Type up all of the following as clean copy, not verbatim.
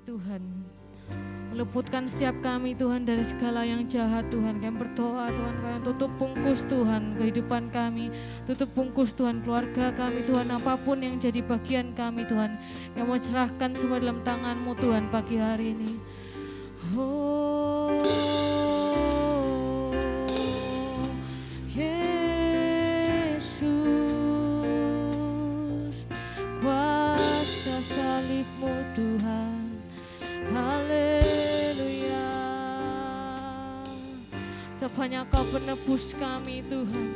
Tuhan. Meluputkan setiap kami Tuhan dari segala yang jahat Tuhan. Kami berdoa Tuhan, kami tutup bungkus Tuhan kehidupan kami, tutup bungkus Tuhan keluarga kami Tuhan, apapun yang jadi bagian kami Tuhan, yang mau serahkan semua dalam tangan-Mu Tuhan pagi hari ini. Oh Yesus, kuasa salib-Mu Tuhan, haleluya. Sebab Kau penebus kami Tuhan,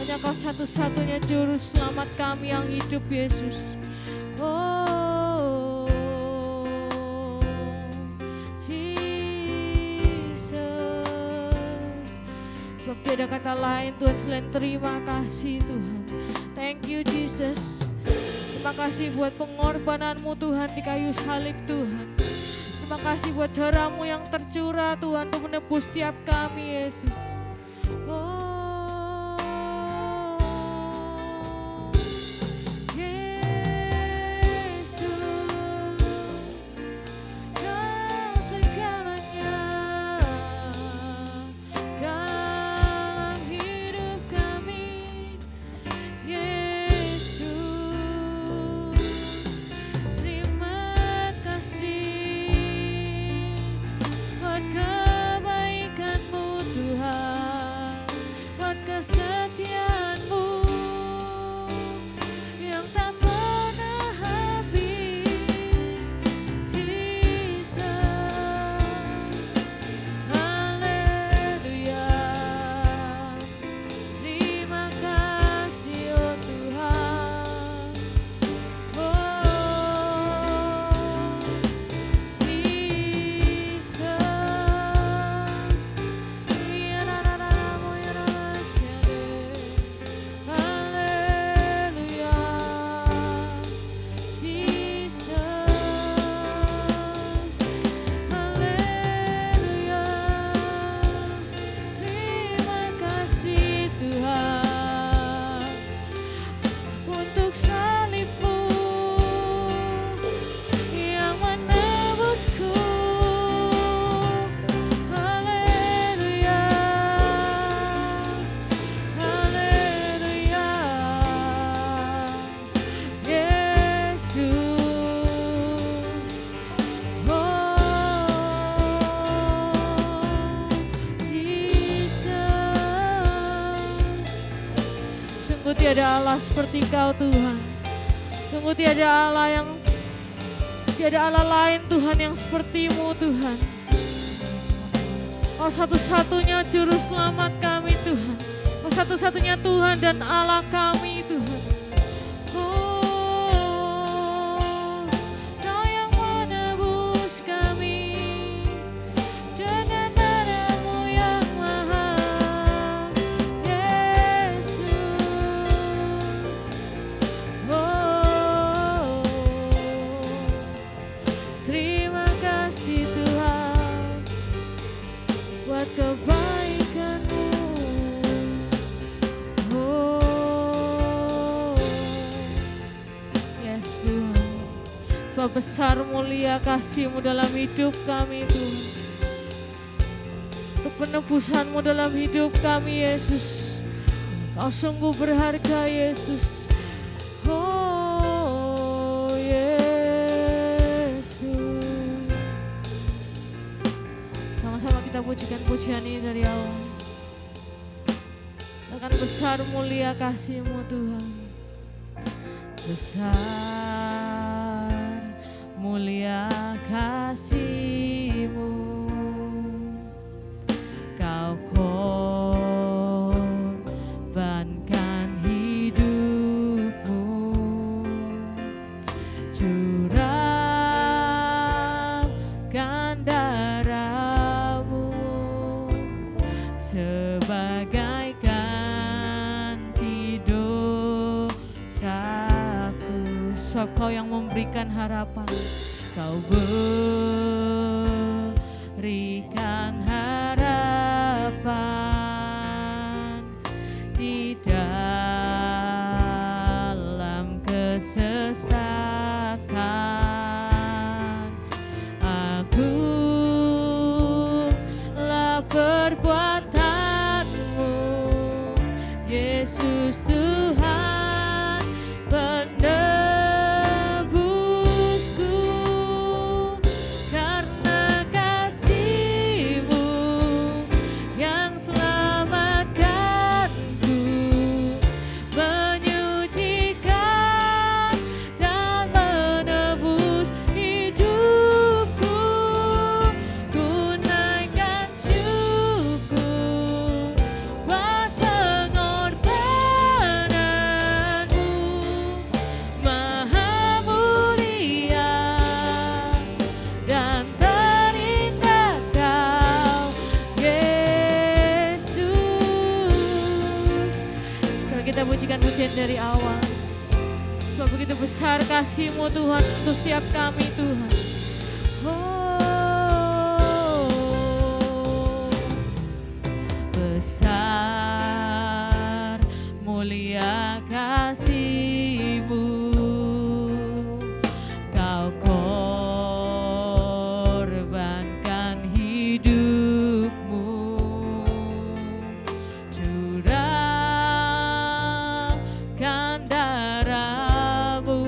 hanya Kau satu-satunya juru selamat kami yang hidup Yesus. Oh Jesus, sebab tiada kata lain Tuhan selain terima kasih Tuhan. Thank you Jesus. Terima kasih buat pengorbanan-Mu Tuhan di kayu salib Tuhan. Terima kasih buat darah-Mu yang tercurah Tuhan untuk menebus setiap kami Yesus. Oh Yesus, Kau segalanya dalam hidup kami Yesus. Terima kasih buat kebaikan-Mu Tuhan, buat kesetiaan-Mu yang tak pernah habis. Jesus, haleluya. Terima kasih oh Tuhan. Oh Jesus, haleluya. Jesus, haleluya. Terima kasih Tuhan untuk salib-Mu yang menebusku. Haleluya, haleluya. Yesus, oh Jesus. Sungguh tiada Allah seperti Kau Tuhan. Sungguh tiada Allah lain Tuhan yang seperti-Mu Tuhan. Kau satu-satunya juru selamat kami Tuhan. Kau satu-satunya Tuhan dan Allah kami Tuhan. Oh, Kau yang menebus kami dengan darah-Mu yang mahal, Yesus. Oh, terima kasih Tuhan buat kebaikan-Mu. Oh, yes Tuhan. Sebab besar mulia kasih-Mu dalam hidup kami Tuhan. Untuk penebusan-Mu dalam hidup kami Yesus. Kau sungguh berharga Yesus. Oh Yesus. Sama-sama kita pujikan pujian ini dari awal. Akan besar mulia kasih-Mu Tuhan. Besar mulia kasih-Mu, Kau korbankan hidup-Mu, curahkan darah-Mu sebagai ganti dosaku. Sebab Kau yang memberikan harapan, Kau berikan harapan di dalam kesesakan. dari awal. Sebab begitu besar kasih-Mu Tuhan untuk setiap kami Tuhan. Besar mulia kasih-Mu, Kau korbankan hidup-Mu, curahkan darah-Mu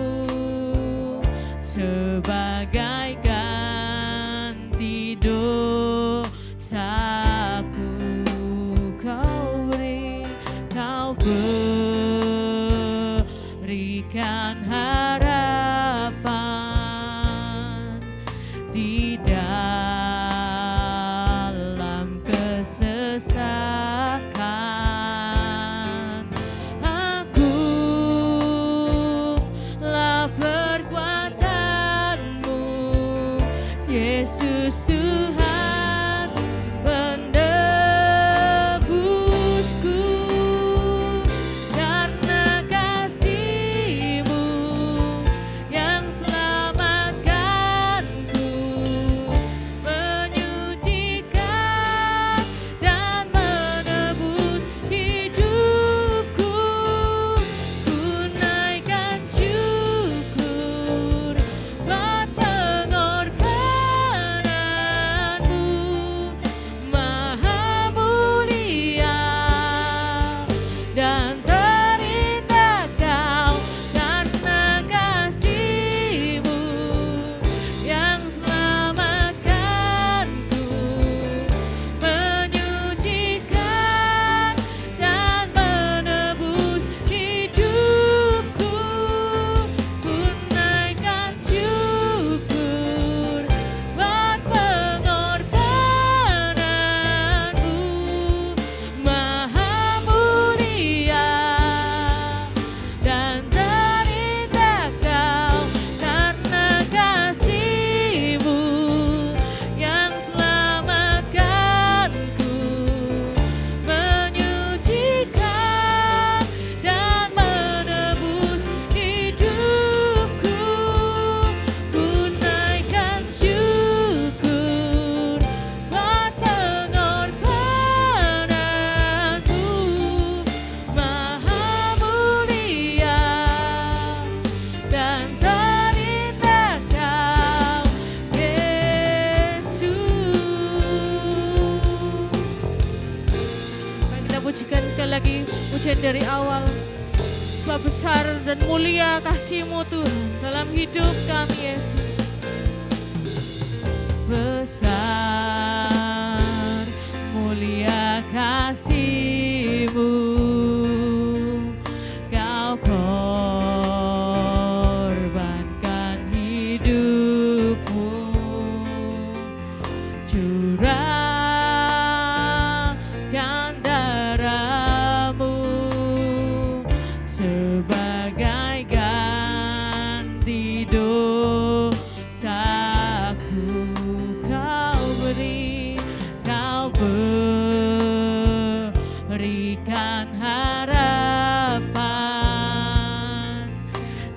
sebagai ganti dosaku. Kau berikan harapan di dalam kesesakan. Agunglah perbuatan-Mu, Yesus Tuhan penebusku. Karena kasih-Mu yang selamatkanku, menyucikan dan menebus hidupku. Ku naikkan syukur buat pengorbanan-Mu, Maha mulia dan terindah Kau. Karena kasih-Mu yang selamatkanku, menyucikan dan menebus hidupku. Ku naikkan syukur buat pengorbanan-Mu, Maha mulia dan terindah Kau. Karena kasih-Mu yang selamatkanku, menyucikan dan menebus hidupku. Ku naikkan syukur buat pengorbanan-Mu, Maha mulia dan terindah Kau, Yesus. Mari kita pujikan sekali lagi pujian dari awal. Sebab besar dan mulia kasih-Mu Tuhan dalam hidup kami, Yesus. Besar mulia kasih-Mu, Kau korbankan hidup-Mu, curahkan darah-Mu sebagai ganti dosaku. Kau berikan harapan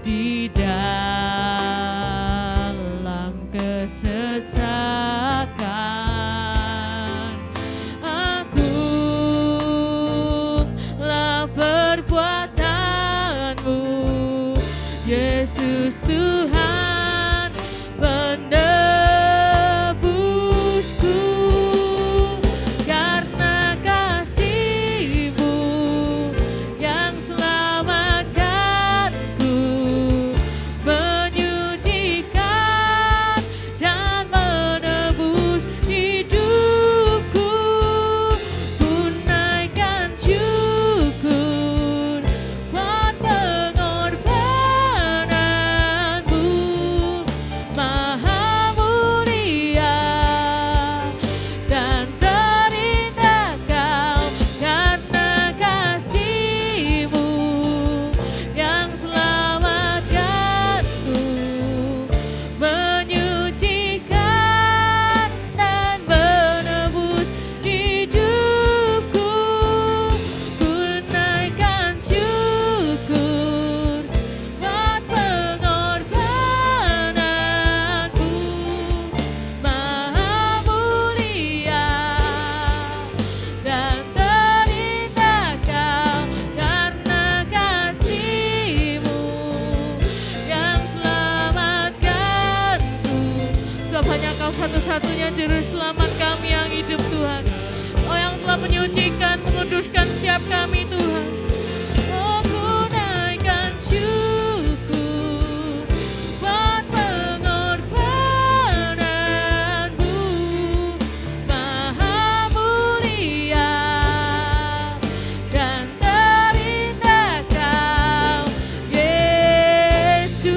di dalam kesesakan. Agunglah perbuatan-Mu, Yesus Tuhan penebusku. Engkau satu-satunya juru selamat kami yang hidup Tuhan. Oh yang telah menyucikan, menguduskan setiap kami Tuhan. Oh ku naikkan syukur buat pengorbananmu, Maha mulia dan terindah Kau Yesus.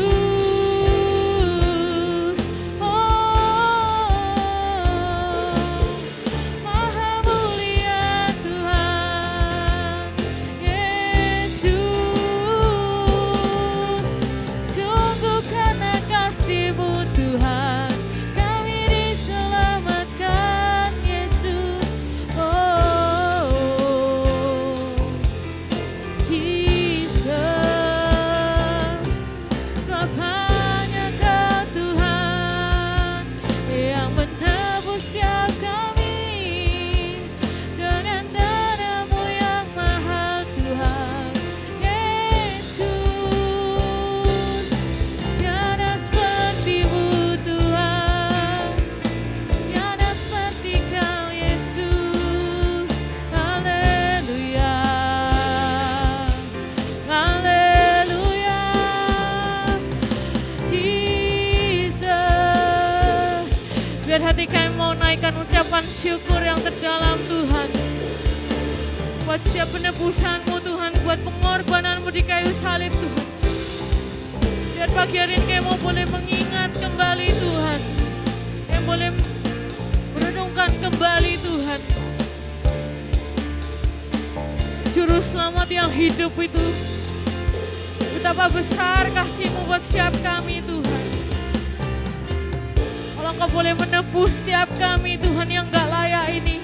Maha mulia Tuhan Yesus. Sungguh karena kasih-Mu Tuhan kami diselamatkan Yesus. Oh Jesus, sebab hanya Kau Tuhan yang menebus setiap kami dengan darah-Mu yang mahal Tuhan Yesus. Tiada seperti-Mu Tuhan, tiada seperti Kau Yesus. Haleluya, haleluya, Jesus. Biar hati kami mau naikkan ucapan syukur yang terdalam Tuhan, buat setiap penebusan-Mu Tuhan, buat pengorbanan-Mu di kayu salib Tuhan. Biar pagi hari ini kami mau boleh mengingat kembali Tuhan, kami boleh merenungkan kembali Tuhan, Juru Selamat yang hidup itu. Betapa besar kasih-Mu buat setiap kami Tuhan. Kalau Engkau boleh menebus setiap kami Tuhan yang gak layak ini,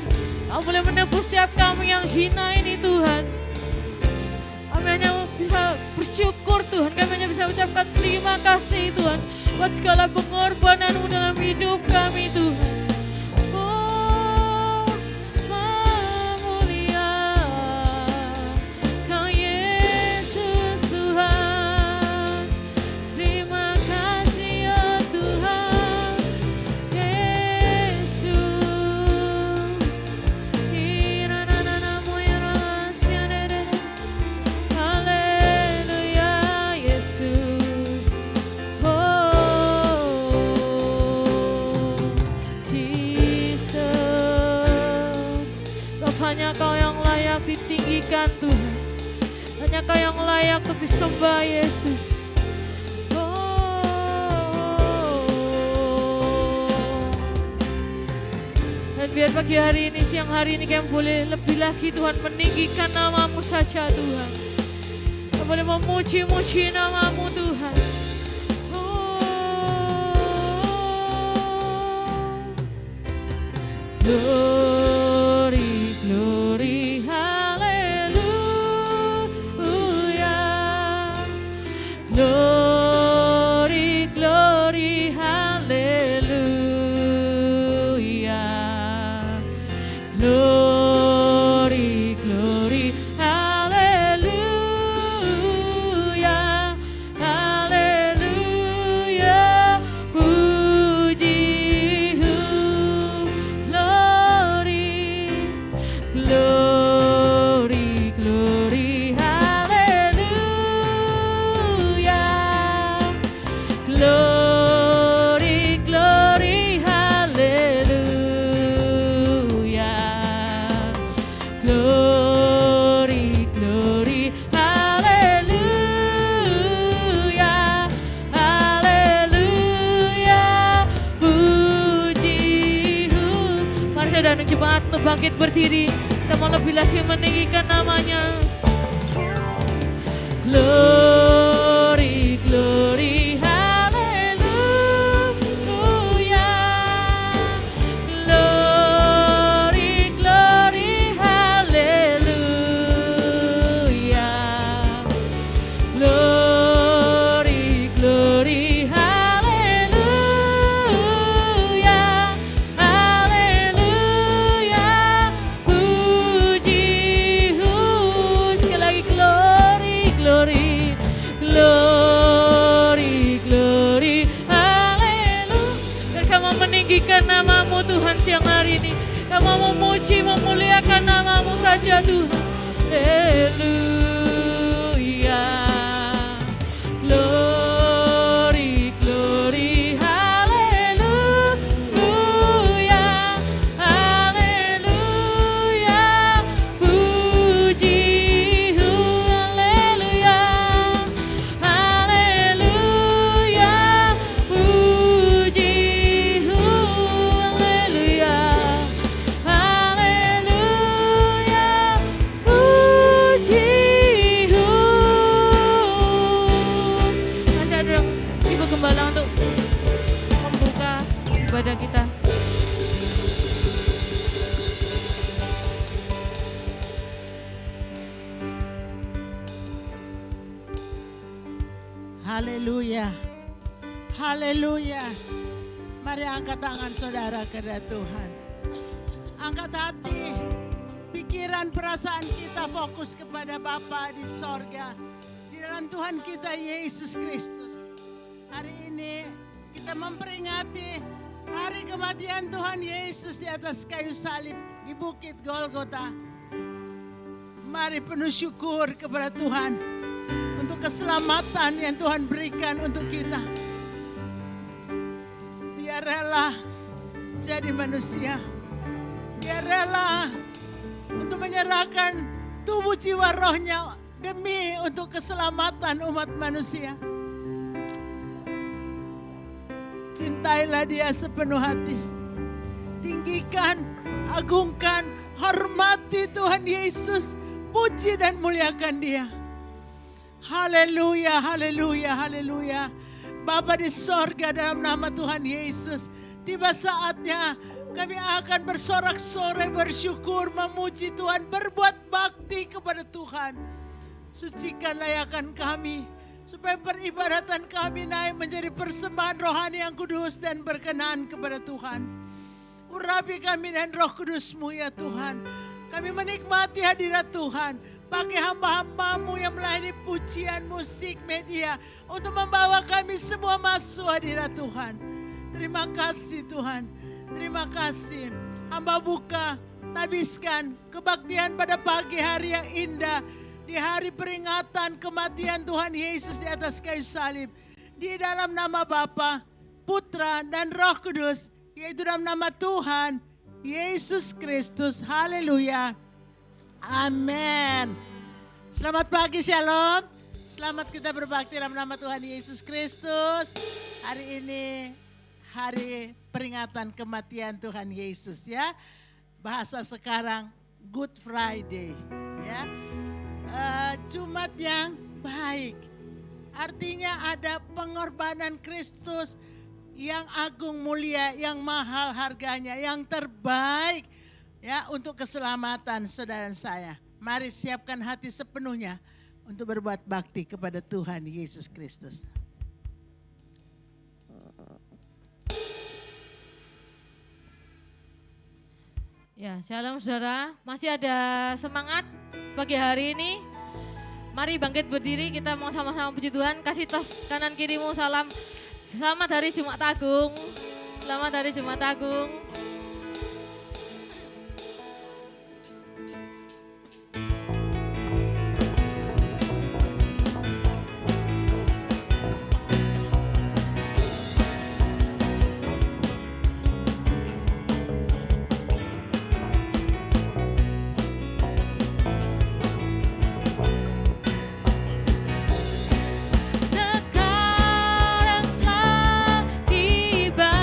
Engkau boleh menebus setiap kami yang hina ini Tuhan. Kami hanya bisa bersyukur Tuhan, kami hanya bisa ucapkan terima kasih Tuhan buat segala pengorbanan-Mu dalam hidup kami Tuhan. Oh, Maha mulia Kau Yesus Tuhan. Terima kasih ya Tuhan Yesus. Haleluya Yesus. Oh Jesus, sebab hanya Kau yang layak ditinggikan Tuhan, hanya Kau yang layak untuk disembah Yesus. Dan biar pagi hari ini, siang hari ini kami boleh lebih lagi Tuhan meninggikan nama-Mu saja Tuhan. Kami boleh memuji-muji nama-Mu Tuhan. Glory, glory, hallelujah. Glory, glory, hallelujah. Glory, glory, hallelujah. Hallelujah. Puji, glory, glory, hallelujah. Glory, glory, hallelujah. Glory, glory, hallelujah. Hallelujah. Puji. Mari saudara jemaat untuk bangkit berdiri. Kita mau lebih lagi meninggikan namanya. Glory, glory, hallelujah. Glory, glory, hallelujah. Glory, glory, hallelujah. Hallelujah. Puji, sekali lagi glory, glory, meninggikan nama-Mu Tuhan siang hari ini. Kami mau memuji, memuliakan nama-Mu saja Tuhan. Haleluya. Glory, glory, haleluya. Haleluya. Puji, haleluya. Haleluya. Puji, haleluya. Haleluya. Puji, masih ada Ibu Gembala untuk membuka ibadah kita. Haleluya. Haleluya. Mari angkat tangan saudara kepada Tuhan. Angkat hati, pikiran, perasaan kita fokus kepada Bapa di sorga. Di dalam Tuhan kita Yesus Kristus. Hari ini kita memperingati hari kematian Tuhan Yesus di atas kayu salib di Bukit Golgota. Mari penuh syukur kepada Tuhan untuk keselamatan yang Tuhan berikan untuk kita. Dia rela jadi manusia. Dia rela untuk menyerahkan tubuh jiwa rohnya demi untuk keselamatan umat manusia. Cintailah dia sepenuh hati. Tinggikan, agungkan, hormati Tuhan Yesus. Puji dan muliakan dia. Haleluya, haleluya, haleluya. Bapa di sorga, dalam nama Tuhan Yesus, tiba saatnya kami akan bersorak-sorai, bersyukur, memuji Tuhan, berbuat bakti kepada Tuhan. Sucikan layakan kami, supaya peribadatan kami naik menjadi persembahan rohani yang kudus dan berkenan kepada Tuhan. Urapi kami dan Roh Kudus-Mu ya Tuhan. Kami menikmati hadirat Tuhan. Pakai hamba-hamba-Mu yang melayani pujian, musik, media untuk membawa kami semua masuk hadirat Tuhan. Terima kasih Tuhan. Terima kasih. Hamba buka, tabiskan kebaktian pada pagi hari yang indah. Di hari peringatan kematian Tuhan Yesus di atas kayu salib. Di dalam nama Bapa, Putra, dan Roh Kudus. Yaitu dalam nama Tuhan Yesus Kristus. Haleluya. Amin. Selamat pagi, Shalom. Selamat kita berbakti dalam nama Tuhan Yesus Kristus. Hari ini hari peringatan kematian Tuhan Yesus ya. Bahasa sekarang Good Friday ya. Jumat yang baik. Artinya ada pengorbanan Kristus yang agung mulia, yang mahal harganya, yang terbaik ya untuk keselamatan saudara saya. Mari siapkan hati sepenuhnya untuk berbuat bakti kepada Tuhan Yesus Kristus. Ya, shalom saudara. Masih ada semangat pagi hari ini? Mari bangkit berdiri, kita mau sama-sama puji Tuhan. Kasih tos kanan kirimu salam. Selamat hari Jumat Agung. Selamat hari Jumat Agung. Sekarang telah tiba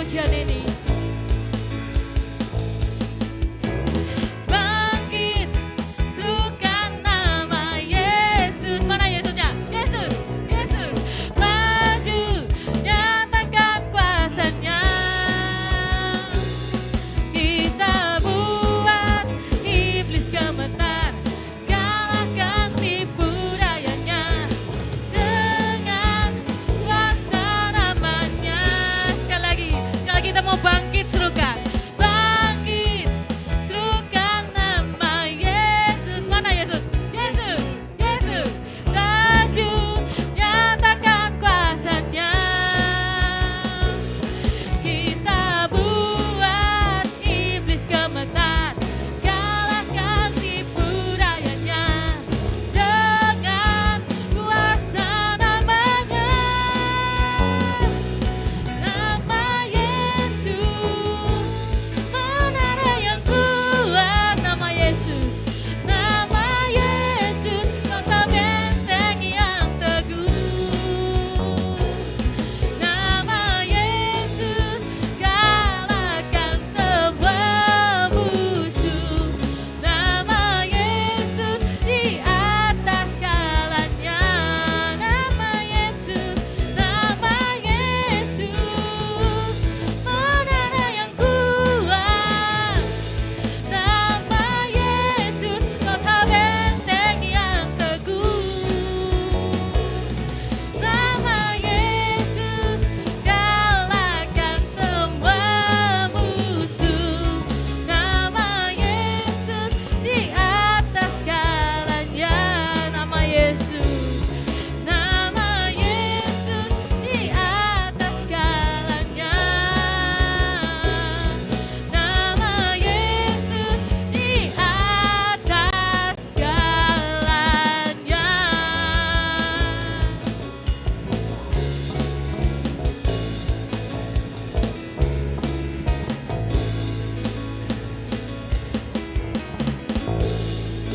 pujian ini. Bangkit, serukan nama Yesus. Mana Yesusnya? Yesus, Yesus. Maju, nyatakan kuasanya. Kita buat iblis gemetar, kalahkan tipu dayanya. Dengan kuasa namanya. Sekali lagi kita mau bangkit serukan. Bangkit, serukan nama Yesus. Mana Yesus? Yesus, Yesus. Maju, nyatakan kuasanya. Kita buat iblis gemetar, kalahkan tipu dayanya. Dengan kuasa namanya. Nama Yesus, menara yang kuat. Nama Yesus, nama Yesus, kota benteng yang teguh. Nama Yesus, kalahkan semua musuh. Nama Yesus, di atas segalanya. Nama Yesus, menara yang kuat. Nama Yesus, kota benteng yang teguh. Nama Yesus, kalahkan semua musuh. Nama Yesus, di atas segalanya. Nama Yesus, di atas segalanya. Nama Yesus, di atas segalanya.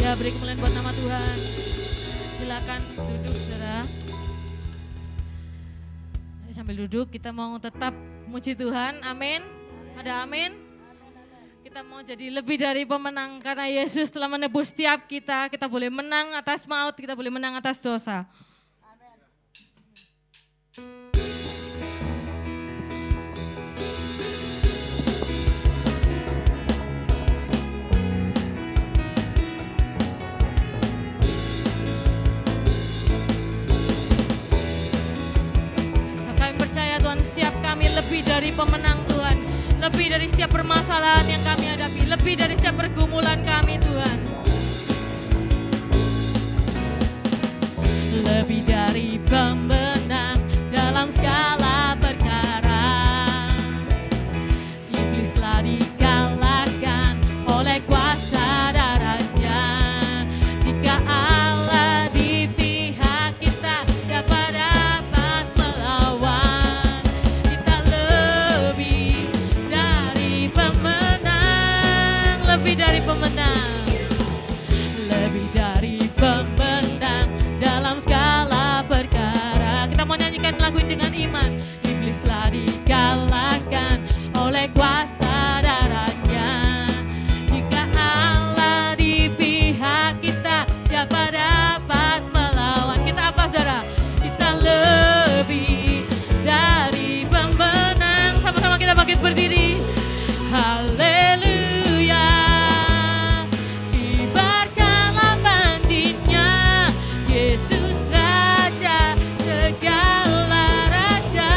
Ya, beri kemuliaan buat nama Tuhan. Silakan duduk, saudara. Sambil duduk, kita mau tetap muji Tuhan. Amin. Ada amin. Kita mau jadi lebih dari pemenang karena Yesus telah menebus setiap kita. Kita boleh menang atas maut, kita boleh menang atas dosa. Kami percaya Tuhan, setiap kami lebih dari pemenang Tuhan. Lebih dari setiap permasalahan yang kami hadapi. Lebih dari setiap pergumulan kami Tuhan. Lebih dari pemenang dalam segala perkara. Iblis telah dikalahkan oleh kuasa darahnya. Jika Allah di pihak kita, siapa dapat melawan? Kita lebih dari pemenang. Lebih dari pemenang. Lebih dari pemenang dalam segala perkara. Kita mau nyanyikan lagu ini dengan iman. Iblis telah dikalahkan oleh kuasa darahnya. Jika Allah di pihak kita, siapa dapat melawan? Kita apa saudara? Kita lebih dari pemenang. Sama-sama kita bangkit berdiri. Haleluya. Kibarkanlah bantinnya, Yesus Raja segala raja.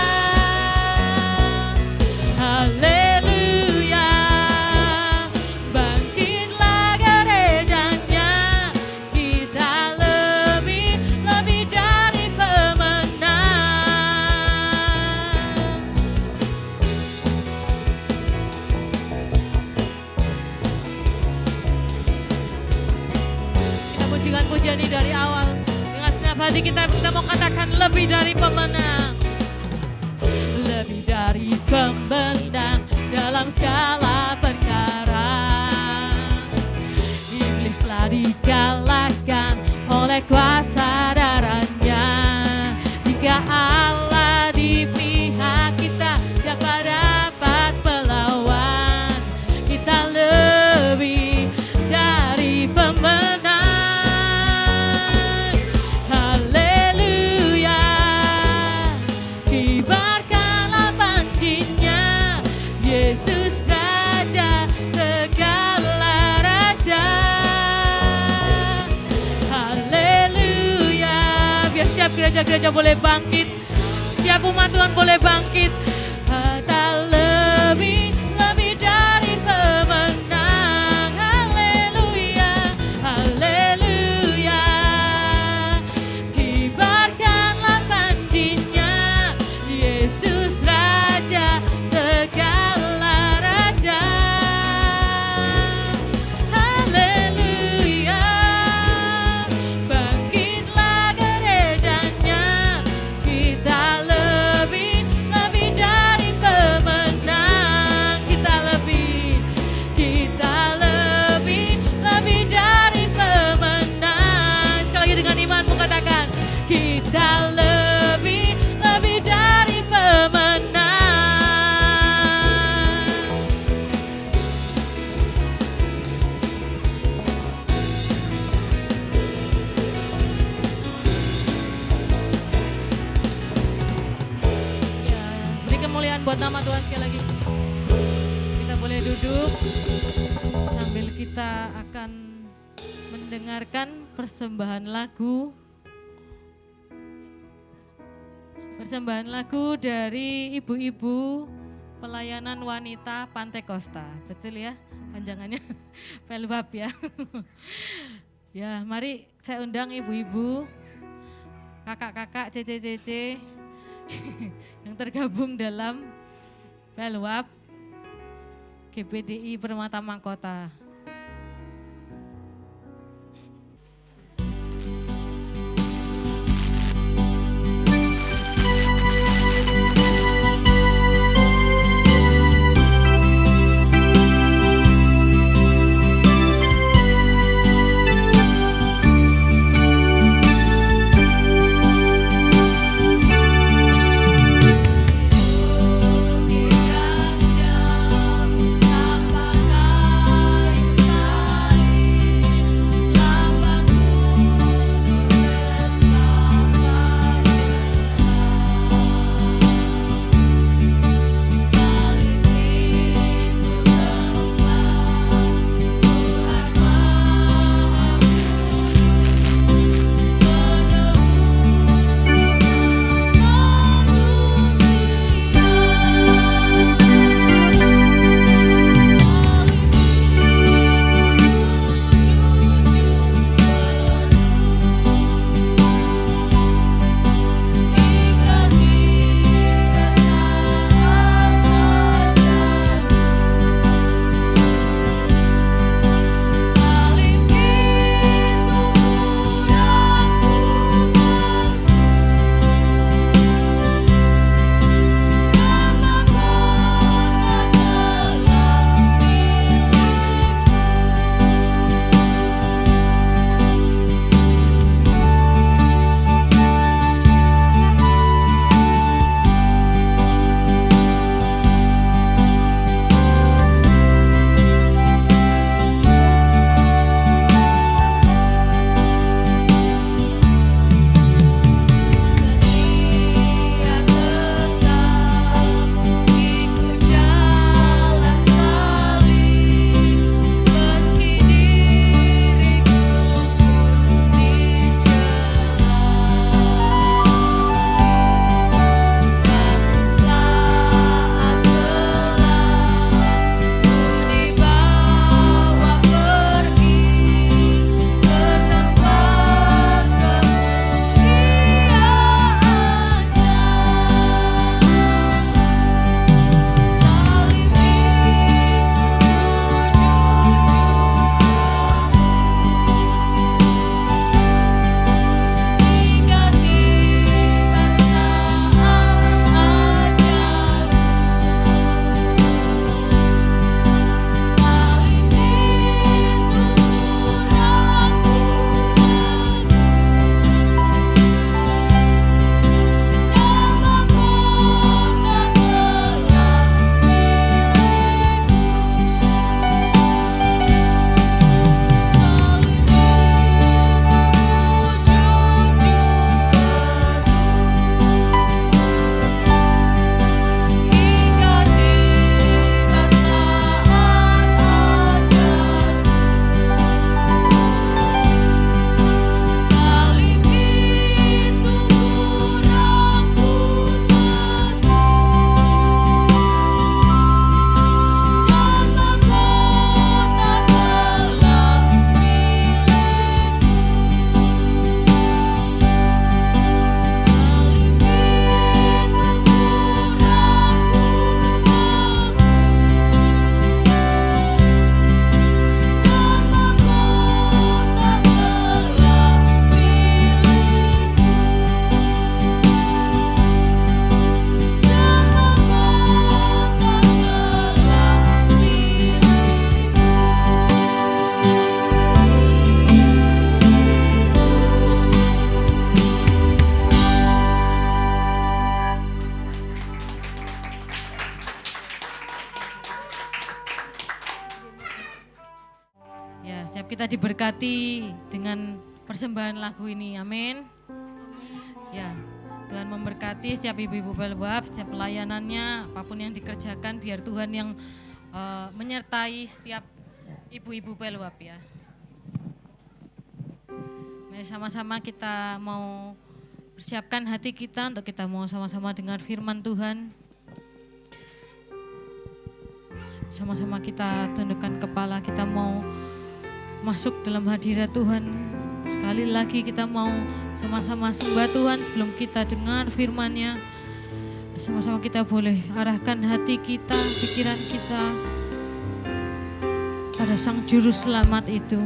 Haleluya. Bangkitlah gerejanya, kita lebih dari pemenang. Kita pujikan pujian ini dari awal. Dengan segenap hati kita mau katakan lebih dari pemenang. Lebih dari pemenang dalam segala perkara. Iblis telah dikalahkan oleh kuasa darahnya. Jika Allah di pihak kita, siapa dapat gereja-gereja boleh bangkit. Setiap umat Tuhan boleh bangkit. Tak lebih dari pemenang. Haleluya, haleluya. Kibarkanlah panjinya, Yesus Raja segala raja. Haleluya, bangkitlah gerejanya. Kita lebih dari pemenang. Kita lebih dari pemenang. Sekali lagi dengan imanmu katakan, kita lebih dari pemenang. Ya, beri kemuliaan buat nama Tuhan sekali lagi. Kita boleh duduk sambil kita akan mendengarkan persembahan lagu. Persembahan lagu dari ibu-ibu pelayanan wanita Pantai Kosta. Betul ya panjangannya? Pelbab ya. Ya, mari saya undang ibu-ibu, kakak-kakak, cece-cece yang tergabung dalam Pelwab GPDI Permata Mangkota. Apakah Ya, setiap kita diberkati dengan persembahan lagu ini, amin. Ya, Tuhan memberkati setiap ibu-ibu pelwab, setiap pelayanannya, apapun yang dikerjakan, biar Tuhan yang menyertai setiap ibu-ibu pelwab ya. Mari sama-sama kita mau persiapkan hati kita untuk kita mau sama-sama dengar firman Tuhan. Sama-sama kita tundukkan kepala, kita mau masuk dalam hadirat Tuhan. Sekali lagi kita mau sama-sama sembah Tuhan sebelum kita dengar firman-Nya. Sama-sama kita boleh arahkan hati kita, pikiran kita pada Sang Juru Selamat itu.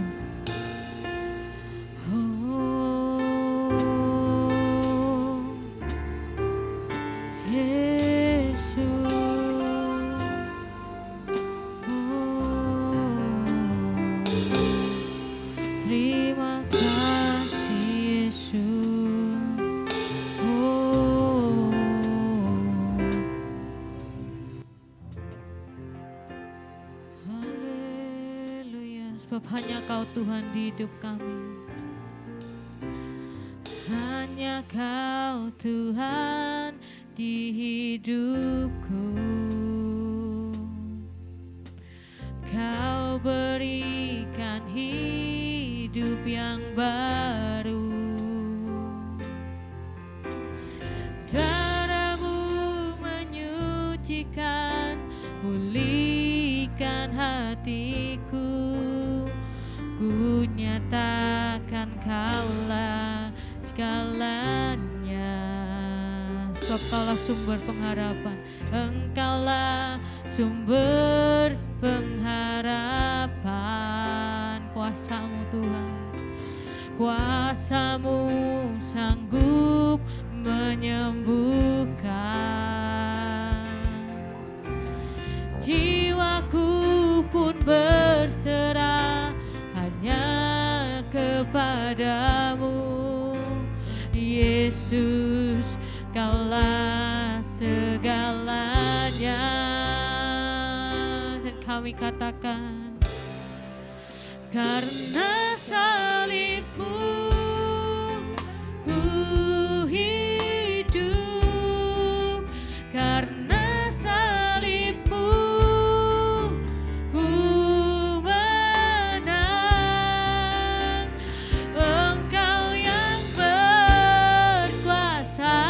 Sebab hanya Kau Tuhan di hidup kami. Hanya Kau Tuhan di hidupku. Kau berikan hidup yang baru. Darah-Mu menyucikan, pulihkan hatiku. Ku nyatakan Kaulah segalanya. Sebab Kaulah sumber pengharapan, Engkaulah sumber pengharapan. Kuasa-Mu Tuhan, Kuasa-Mu sanggup menyembuhkan. Jiwaku pun berserah hanya kepadamu, Yesus, Kaulah segalanya. Dan kami katakan, karena salib-Mu ku hidup, karena salib-Mu ku menang. Engkau yang berkuasa,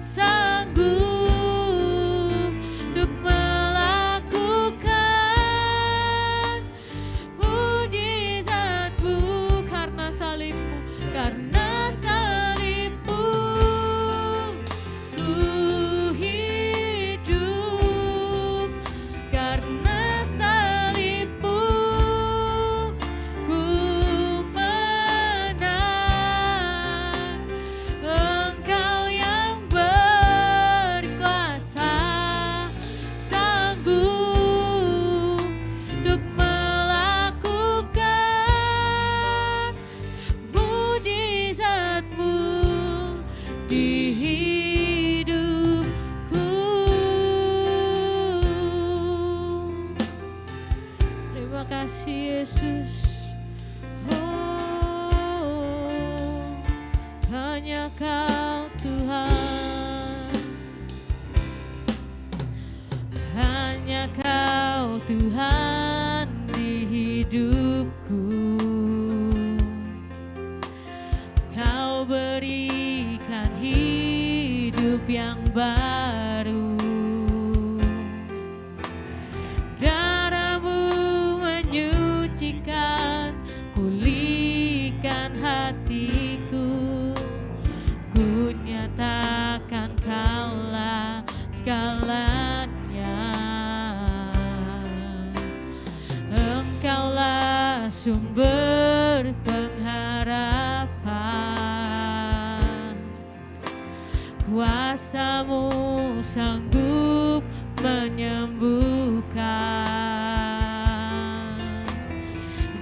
sanggup untuk melakukan mujizat-Mu. Karena salib-Mu, karena salib-Mu ku hidup, karena salib-Mu ku menang. Engkau yang berkuasa, sanggup untuk melakukan mujizat-Mu di hidupku. Terima kasih Yesus. Oh, hanya Kau Tuhan, hanya Kau Tuhan di hidupku. Kau berikan hidup yang baru. Darah-Mu menyucikan, pulihkan hatiku. Ku nyatakan Kaulah segalanya. Engkaulah sumber pengharapan. Kuasa-Mu sanggup menyembuhkan.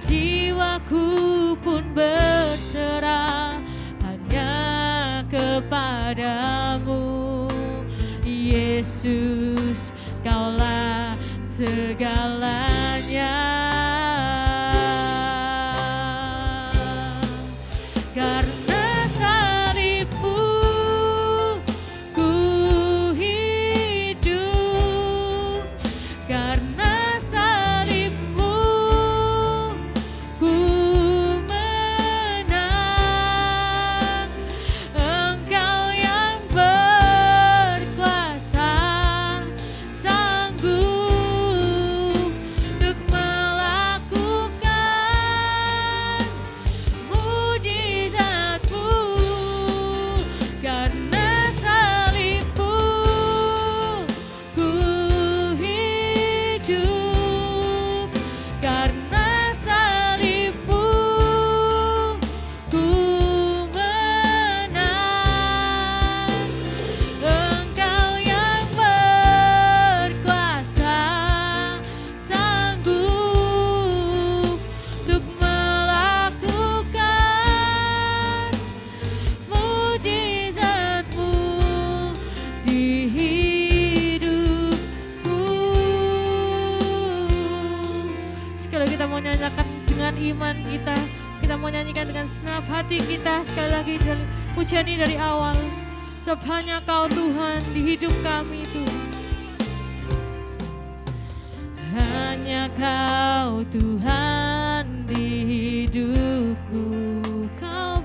Jiwaku pun berserah hanya kepadamu, Yesus, Kaulah segalanya. kita mau nyanyikan dengan iman kita. Kita mau nyanyikan dengan senap hati kita. Sekali lagi pujian ini dari awal. Sebab hanya Kau Tuhan di hidup kami Tuhan. Hanya Kau Tuhan di hidupku. Kau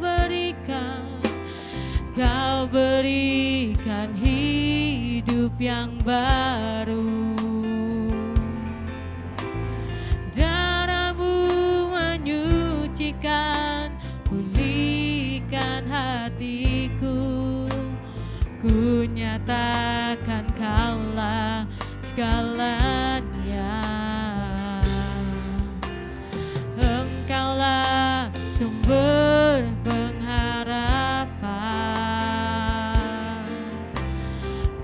berikan hidup yang baru. Darah-Mu menyucikan, pulihkan hatiku. Ku nyatakan Kaulah segalanya. Engkaulah sumber pengharapan.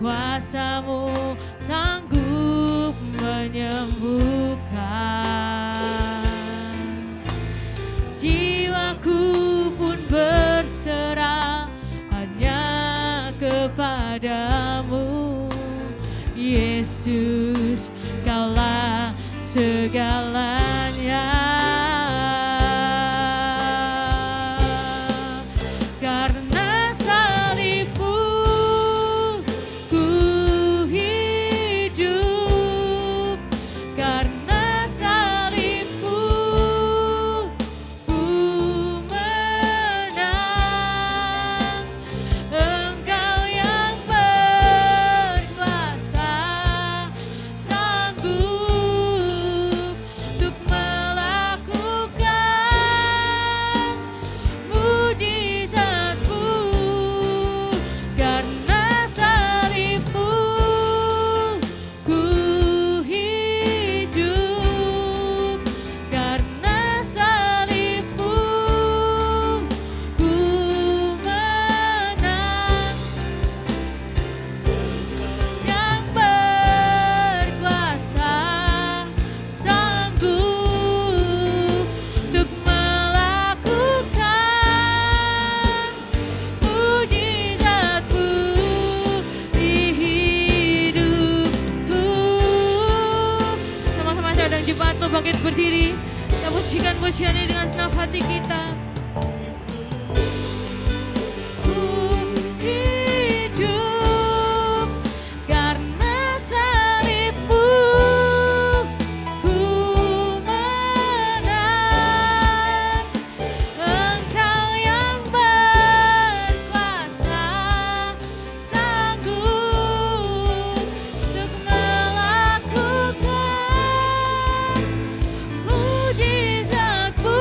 Kuasa-Mu sanggup menyembuhkan. Jiwaku pun berserah hanya kepadamu. Yesus, Kaulah segalanya. Karena salib-Mu ku hidup. Karena salib-Mu ku menang. Engkau yang berkuasa, sanggup untuk melakukan mujizat-Mu. Karena salib-Mu ku hidup. Karena salib-Mu ku menang. Yang berkuasa, sanggup untuk melakukan mujizat-Mu di hidupku. Sama-sama sedang jemaat tuh bangkit berdiri. Kita pujikan pujian ini dengan senang hati kita. Ku hidup karena salib-Mu ku menang. Engkau yang berkuasa, sanggup untuk melakukan mujizat-Mu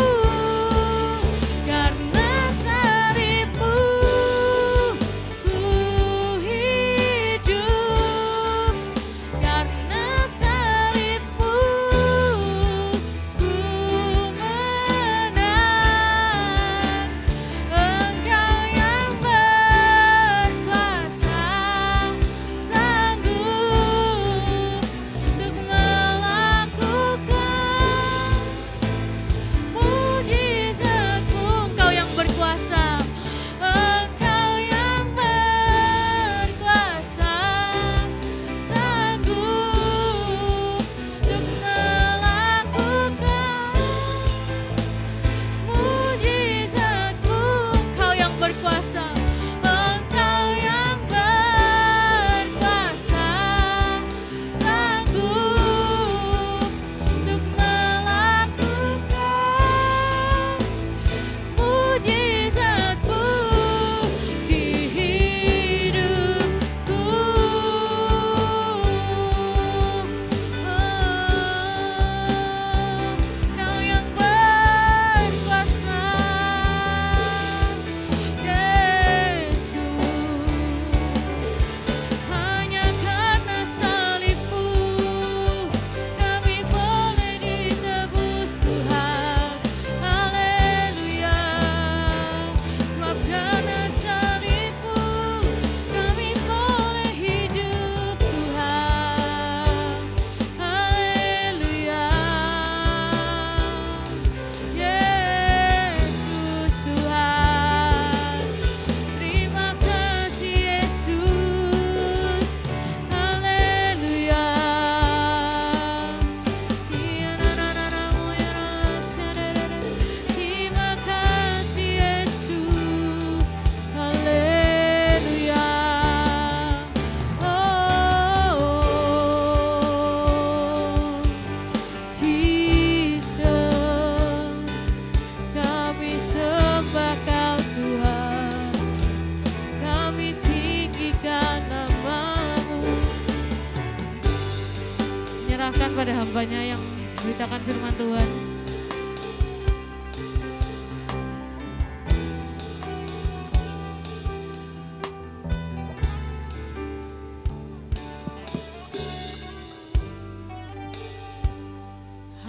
Tuhan.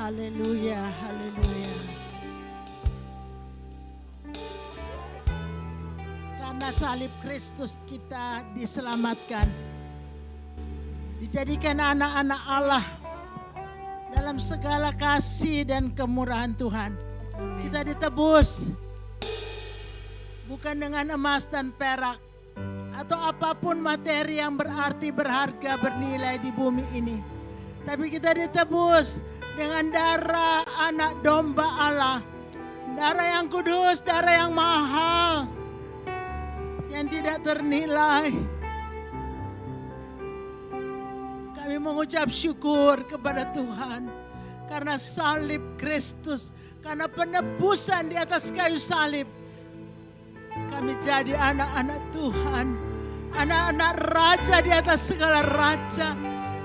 Haleluya, haleluya. Karena salib Kristus kita diselamatkan. Dijadikan anak-anak Allah dalam segala kasih dan kemurahan Tuhan. Kita ditebus bukan dengan emas dan perak atau apapun materi yang berarti, berharga, bernilai di bumi ini. Tapi kita ditebus dengan darah anak domba Allah. Darah yang kudus, darah yang mahal, yang tidak ternilai. Kami mengucap syukur kepada Tuhan karena salib Kristus, karena penebusan di atas kayu salib. Kami jadi anak-anak Tuhan, anak-anak raja di atas segala raja.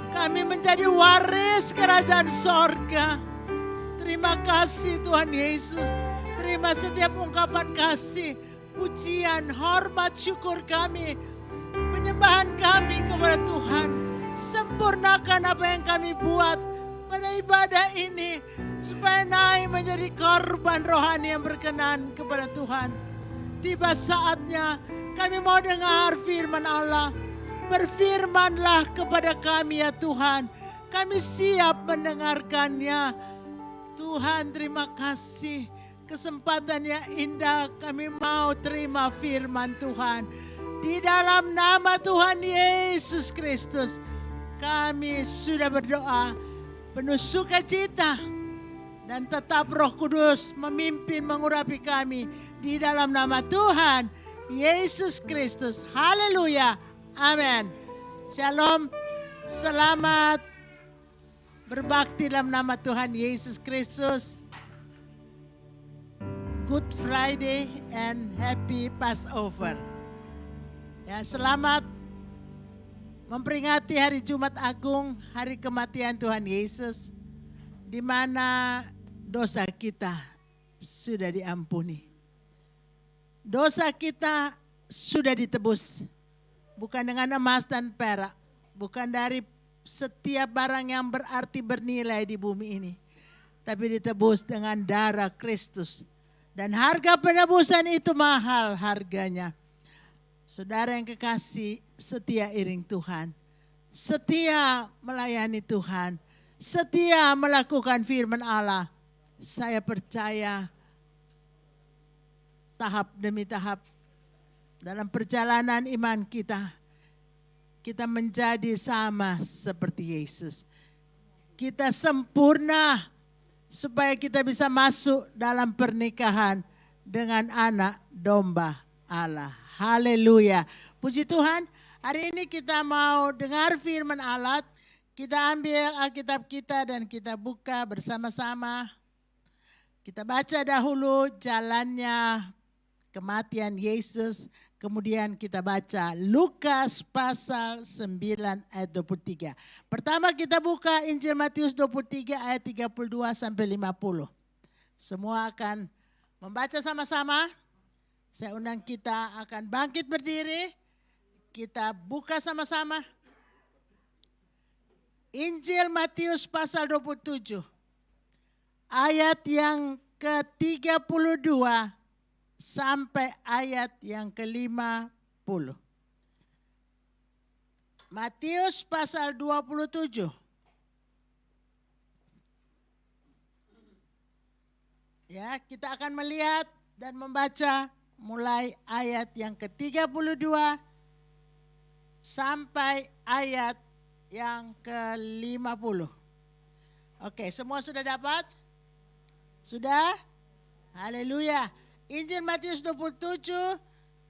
Kami menjadi waris kerajaan sorga. Terima kasih Tuhan Yesus. Terima setiap ungkapan kasih, pujian, hormat, syukur kami, penyembahan kami kepada Tuhan. Sempurnakan apa yang kami buat pada ibadah ini, supaya naik menjadi korban rohani yang berkenan kepada Tuhan. Tiba saatnya kami mau dengar firman Allah. Berfirmanlah kepada kami ya Tuhan. Kami siap mendengarkannya. Tuhan, terima kasih. Kesempatan yang indah, kami mau terima firman Tuhan. Di dalam nama Tuhan Yesus Kristus, kami sudah berdoa penuh sukacita. Dan tetap Roh Kudus memimpin, mengurapi kami. Di dalam nama Tuhan Yesus Kristus. Haleluya. Amin. Shalom. Selamat berbakti dalam nama Tuhan Yesus Kristus. Good Friday and happy Passover. Ya, selamat memperingati hari Jumat Agung, hari kematian Tuhan Yesus, di mana dosa kita sudah diampuni. Dosa kita sudah ditebus. Bukan dengan emas dan perak, bukan dari setiap barang yang berarti, bernilai di bumi ini, tapi ditebus dengan darah Kristus. Dan harga penebusan itu mahal harganya. Saudara yang kekasih, setia iring Tuhan, setia melayani Tuhan, setia melakukan firman Allah. Saya percaya tahap demi tahap dalam perjalanan iman kita, kita menjadi sama seperti Yesus. Kita sempurna supaya kita bisa masuk dalam pernikahan dengan anak domba Allah. Haleluya. Puji Tuhan, hari ini kita mau dengar firman Allah. Kita ambil Alkitab kita dan kita buka bersama-sama. Kita baca dahulu jalannya kematian Yesus. Kemudian kita baca Lukas pasal 9 ayat 23. Pertama kita buka Injil Matius 23 ayat 32 sampai 50. Semua akan membaca sama-sama. Saya undang kita akan bangkit berdiri. Kita buka sama-sama. Injil Matius pasal 27. Ayat yang ke-32 sampai ayat yang ke-50. Matius pasal 27. Ya, kita akan melihat dan membaca mulai ayat yang ke-32 sampai ayat yang ke-50. Oke, semua sudah dapat? Sudah? Haleluya. Injil Matius 27,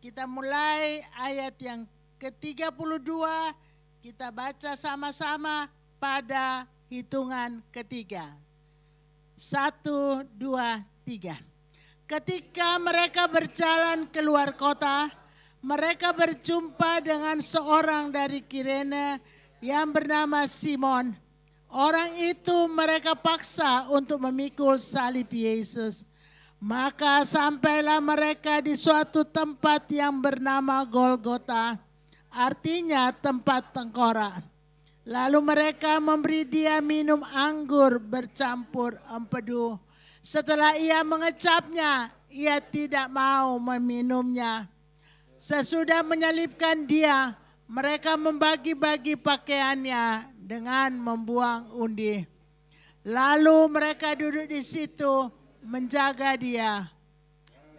kita mulai ayat yang ke-32, kita baca sama-sama pada hitungan ketiga. 1, 2, 3. Ketika mereka berjalan keluar kota, mereka berjumpa dengan seorang dari Kirene yang bernama Simon. Orang itu mereka paksa untuk memikul salib Yesus. Maka sampailah mereka di suatu tempat yang bernama Golgota, artinya tempat tengkorak. Lalu mereka memberi dia minum anggur bercampur empedu. Setelah ia mengecapnya, ia tidak mau meminumnya. Sesudah menyalibkan dia, mereka membagi-bagi pakaiannya dengan membuang undi. Lalu mereka duduk di situ menjaga dia.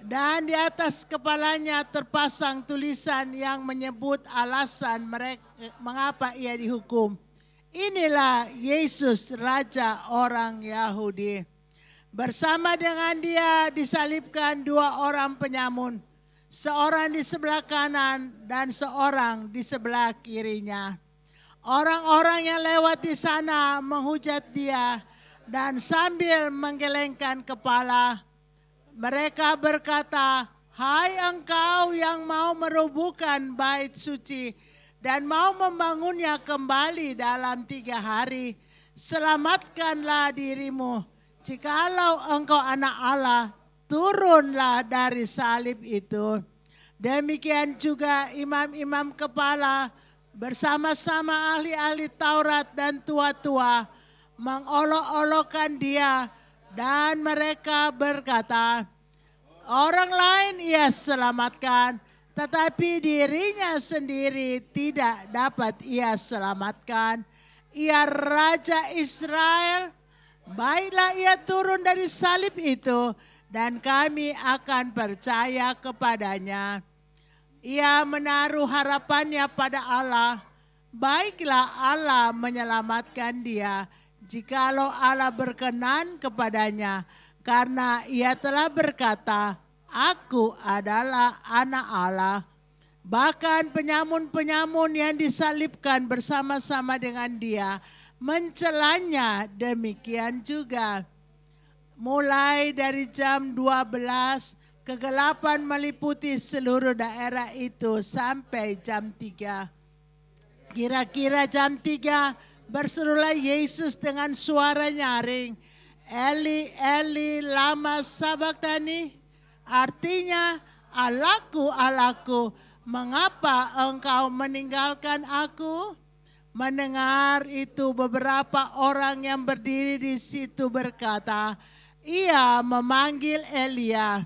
Dan di atas kepalanya terpasang tulisan yang menyebut alasan mereka mengapa ia dihukum. Inilah Yesus, Raja orang Yahudi. Bersama dengan dia disalibkan dua orang penyamun, seorang di sebelah kanan dan seorang di sebelah kirinya. Orang-orang yang lewat di sana menghujat dia dan sambil menggelengkan kepala, mereka berkata, "Hai engkau yang mau merobohkan bait suci dan mau membangunnya kembali dalam 3 hari, selamatkanlah dirimu. Jikalau engkau anak Allah, turunlah dari salib itu." Demikian juga imam-imam kepala bersama-sama ahli-ahli Taurat dan tua-tua mengolok-olokkan dia, dan mereka berkata, "Orang lain ia selamatkan, tetapi dirinya sendiri tidak dapat ia selamatkan. Ia Raja Israel, baiklah ia turun dari salib itu dan kami akan percaya kepadanya. Ia menaruh harapannya pada Allah, baiklah Allah menyelamatkan dia, jikalau Allah berkenan kepadanya, karena ia telah berkata, Aku adalah anak Allah." Bahkan penyamun-penyamun yang disalibkan bersama-sama dengan dia mencelanya demikian juga. Mulai dari jam 12, kegelapan meliputi seluruh daerah itu sampai jam 3. Kira-kira jam 3, berserulah Yesus dengan suara nyaring, "Eli, Eli, lama sabachthani?" Artinya, "Allahku, Allahku, mengapa engkau meninggalkan aku?" Mendengar itu beberapa orang yang berdiri di situ berkata, "Ia memanggil Elia."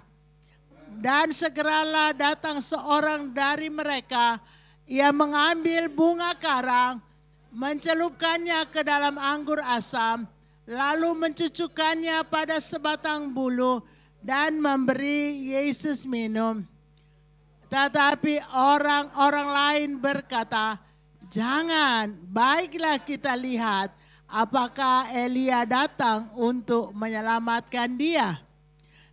Dan segeralah datang seorang dari mereka. Ia mengambil bunga karang, mencelupkannya ke dalam anggur asam, lalu mencucukkannya pada sebatang bulu dan memberi Yesus minum. Tetapi orang-orang lain berkata, "Jangan, baiklah kita lihat apakah Elia datang untuk menyelamatkan dia."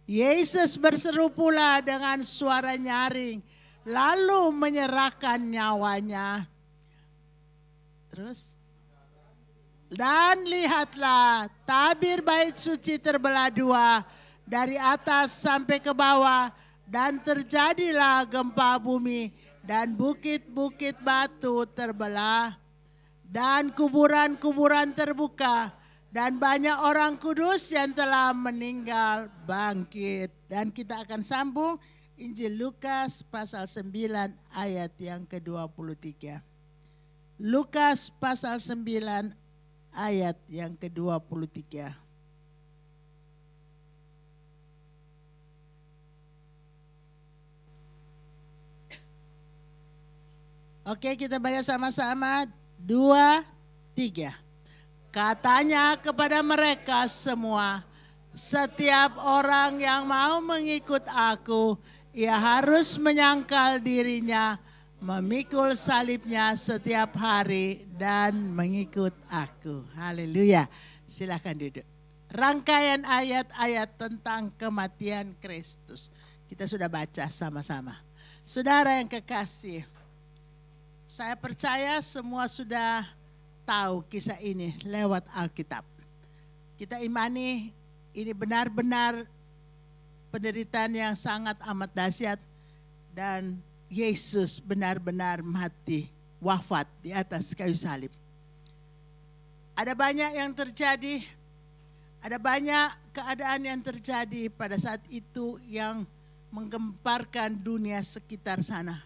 Yesus berseru pula dengan suara nyaring, lalu menyerahkan nyawanya. Terus, dan lihatlah, tabir bait suci terbelah dua, dari atas sampai ke bawah, dan terjadilah gempa bumi, dan bukit-bukit batu terbelah, dan kuburan-kuburan terbuka, dan banyak orang kudus yang telah meninggal bangkit. Dan kita akan sambung Injil Lukas pasal 9 ayat yang ke-23. Lukas pasal 9 ayat yang ke-23. Oke, kita baca sama-sama. 2, 3. Katanya kepada mereka semua, "Setiap orang yang mau mengikut aku, ia harus menyangkal dirinya, memikul salibnya setiap hari dan mengikut aku." Haleluya. Silakan duduk. Rangkaian ayat-ayat tentang kematian Kristus kita sudah baca sama-sama. Saudara yang kekasih, saya percaya semua sudah tahu kisah ini lewat Alkitab. Kita imani ini benar-benar penderitaan yang sangat amat dahsyat, dan Yesus benar-benar mati, wafat di atas kayu salib. Ada banyak yang terjadi, ada banyak keadaan yang terjadi pada saat itu yang menggemparkan dunia sekitar sana.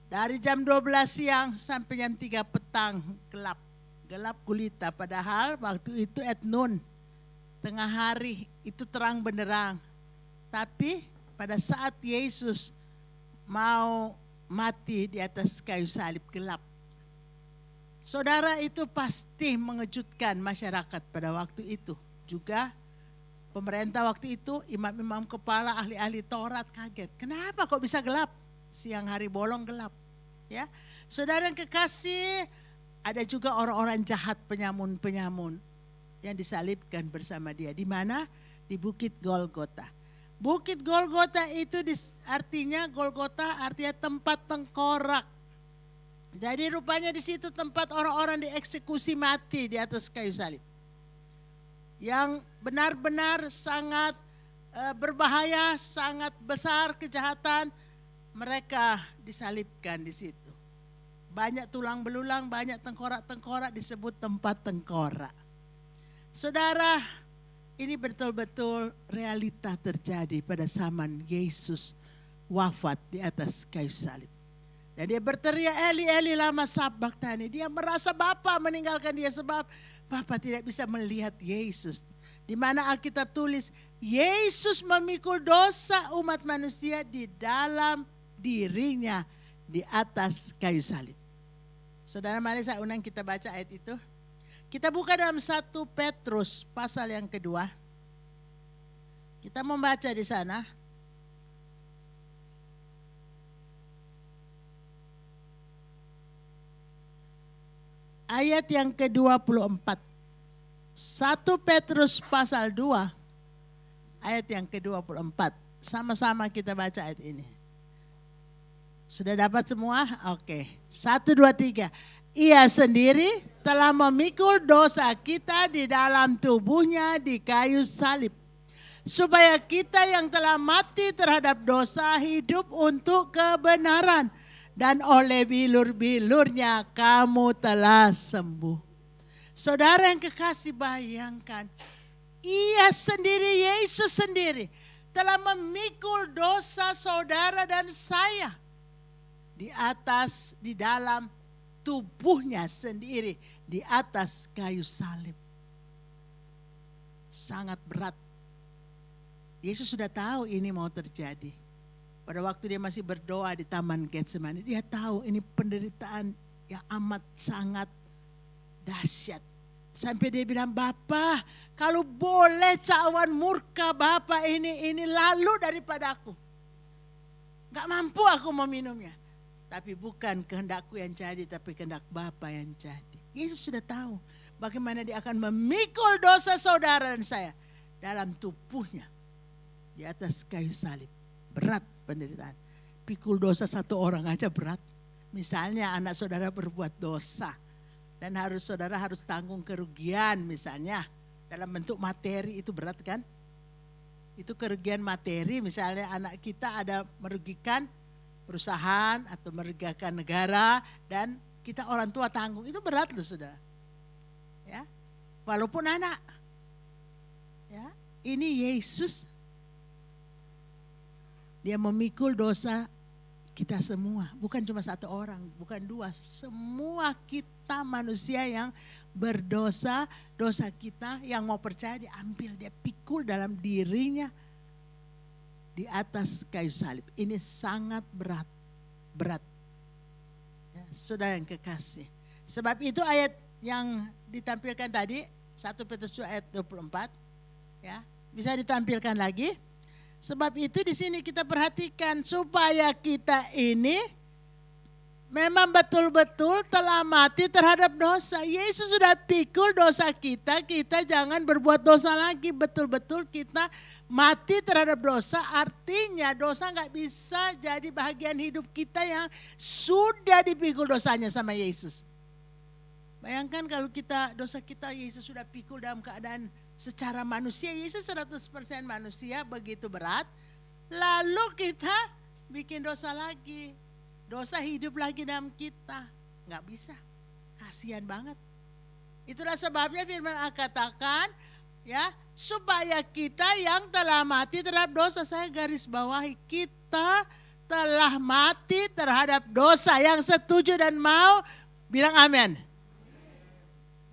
Dari jam 12 siang sampai jam 3 petang gelap. Gelap gulita, padahal waktu itu at noon, tengah hari, itu terang benderang. Tapi pada saat Yesus mau mati di atas kayu salib, gelap. Saudara, itu pasti mengejutkan masyarakat pada waktu itu. Juga pemerintah waktu itu, imam-imam kepala, ahli-ahli Taurat kaget. Kenapa kok bisa gelap? Siang hari bolong gelap. Ya, saudara yang kekasih, ada juga orang-orang jahat, penyamun-penyamun yang disalibkan bersama dia. Di mana? Di Bukit Golgota. Bukit Golgota itu artinya, Golgota artinya tempat tengkorak. Jadi rupanya di situ tempat orang-orang dieksekusi mati di atas kayu salib. Yang benar-benar sangat berbahaya, sangat besar kejahatan, mereka disalibkan di situ. Banyak tulang belulang, banyak tengkorak-tengkorak, disebut tempat tengkorak. Saudara, ini betul-betul realita terjadi pada zaman Yesus wafat di atas kayu salib. Dan dia berteriak, Eli, Eli lama sabachthani. Dia merasa Bapa meninggalkan dia sebab Bapa tidak bisa melihat Yesus. Di mana Alkitab tulis, Yesus memikul dosa umat manusia di dalam dirinya di atas kayu salib. Saudara, mari saya undang kita baca ayat itu. Kita buka dalam 1 Petrus pasal yang kedua. Kita membaca di sana. Ayat yang ke-24. 1 Petrus pasal 2. Ayat yang ke-24. Sama-sama kita baca ayat ini. Sudah dapat semua? Oke. 1, 2, 3. Ia sendiri telah memikul dosa kita di dalam tubuhnya di kayu salib. Supaya kita yang telah mati terhadap dosa hidup untuk kebenaran. Dan oleh bilur-bilurnya kamu telah sembuh. Saudara yang kekasih, bayangkan. Ia sendiri, Yesus sendiri telah memikul dosa saudara dan saya. Di dalam tubuhnya sendiri, di atas kayu salib. Sangat berat. Yesus sudah tahu ini mau terjadi. Pada waktu dia masih berdoa di Taman Getsemani, dia tahu ini penderitaan yang amat sangat dahsyat. Sampai dia bilang, Bapa, kalau boleh cawan murka Bapa ini lalu daripada aku. Gak mampu aku meminumnya. Tapi bukan kehendakku yang jadi, tapi kehendak Bapa yang jadi. Yesus sudah tahu bagaimana dia akan memikul dosa saudara dan saya dalam tubuhnya di atas kayu salib. Berat penderitaan. Pikul dosa satu orang aja berat. Misalnya anak saudara berbuat dosa dan saudara harus tanggung kerugian misalnya dalam bentuk materi, itu berat kan? Itu kerugian materi, misalnya anak kita ada merugikan perusahaan atau merugikan negara dan kita orang tua tanggung, itu berat loh saudara. Ya, walaupun anak. Ya, ini Yesus. Dia memikul dosa kita semua, bukan cuma satu orang, bukan dua, semua kita manusia yang berdosa, dosa kita yang mau percaya diambil, dia pikul dalam dirinya di atas kayu salib. Ini sangat berat. Ya, saudara yang kekasih. Sebab itu ayat yang ditampilkan tadi, 1 Petrus ayat 24, ya, bisa ditampilkan lagi. Sebab itu di sini kita perhatikan supaya kita ini memang betul-betul telah mati terhadap dosa. Yesus sudah pikul dosa kita, kita jangan berbuat dosa lagi. Betul-betul kita mati terhadap dosa, artinya dosa gak bisa jadi bahagian hidup kita yang sudah dipikul dosanya sama Yesus. Bayangkan kalau dosa kita Yesus sudah pikul dalam keadaan secara manusia, Yesus 100% manusia, begitu berat. Lalu kita bikin dosa lagi. Dosa hidup lagi dalam kita. Gak bisa. Kasihan banget. Itulah sebabnya firman Allah katakan, ya, supaya kita yang telah mati terhadap dosa, saya garis bawahi, kita telah mati terhadap dosa. Yang setuju dan mau bilang amin.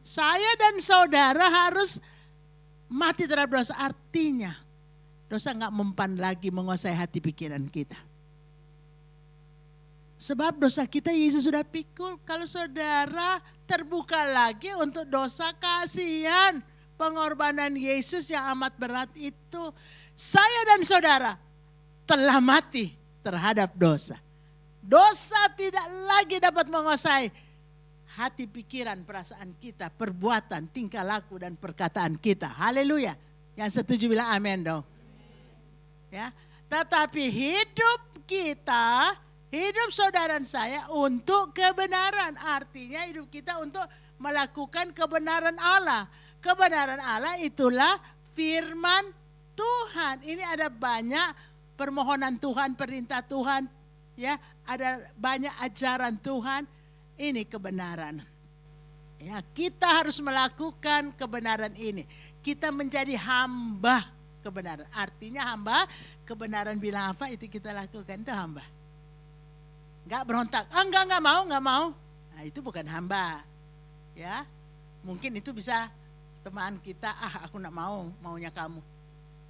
Saya dan saudara harus mati terhadap dosa. Artinya dosa gak mempan lagi menguasai hati pikiran kita. Sebab dosa kita Yesus sudah pikul. Kalau saudara terbuka lagi untuk dosa, kasihan pengorbanan Yesus yang amat berat itu. Saya dan saudara telah mati terhadap dosa. Dosa tidak lagi dapat menguasai hati, pikiran, perasaan kita, perbuatan, tingkah laku dan perkataan kita. Haleluya. Yang setuju bilang amin dong. Ya. Tetapi hidup kita, hidup saudara dan saya untuk kebenaran. Artinya hidup kita untuk melakukan kebenaran Allah. Kebenaran Allah itulah firman Tuhan. Ini ada banyak permohonan Tuhan, perintah Tuhan, ya, ada banyak ajaran Tuhan. Ini kebenaran. Ya, kita harus melakukan kebenaran ini. Kita menjadi hamba kebenaran. Artinya hamba kebenaran bilang apa itu kita lakukan, itu hamba. Enggak berontak, enggak mau. Nah, itu bukan hamba. Ya. Mungkin itu bisa teman kita, aku enggak mau, maunya kamu.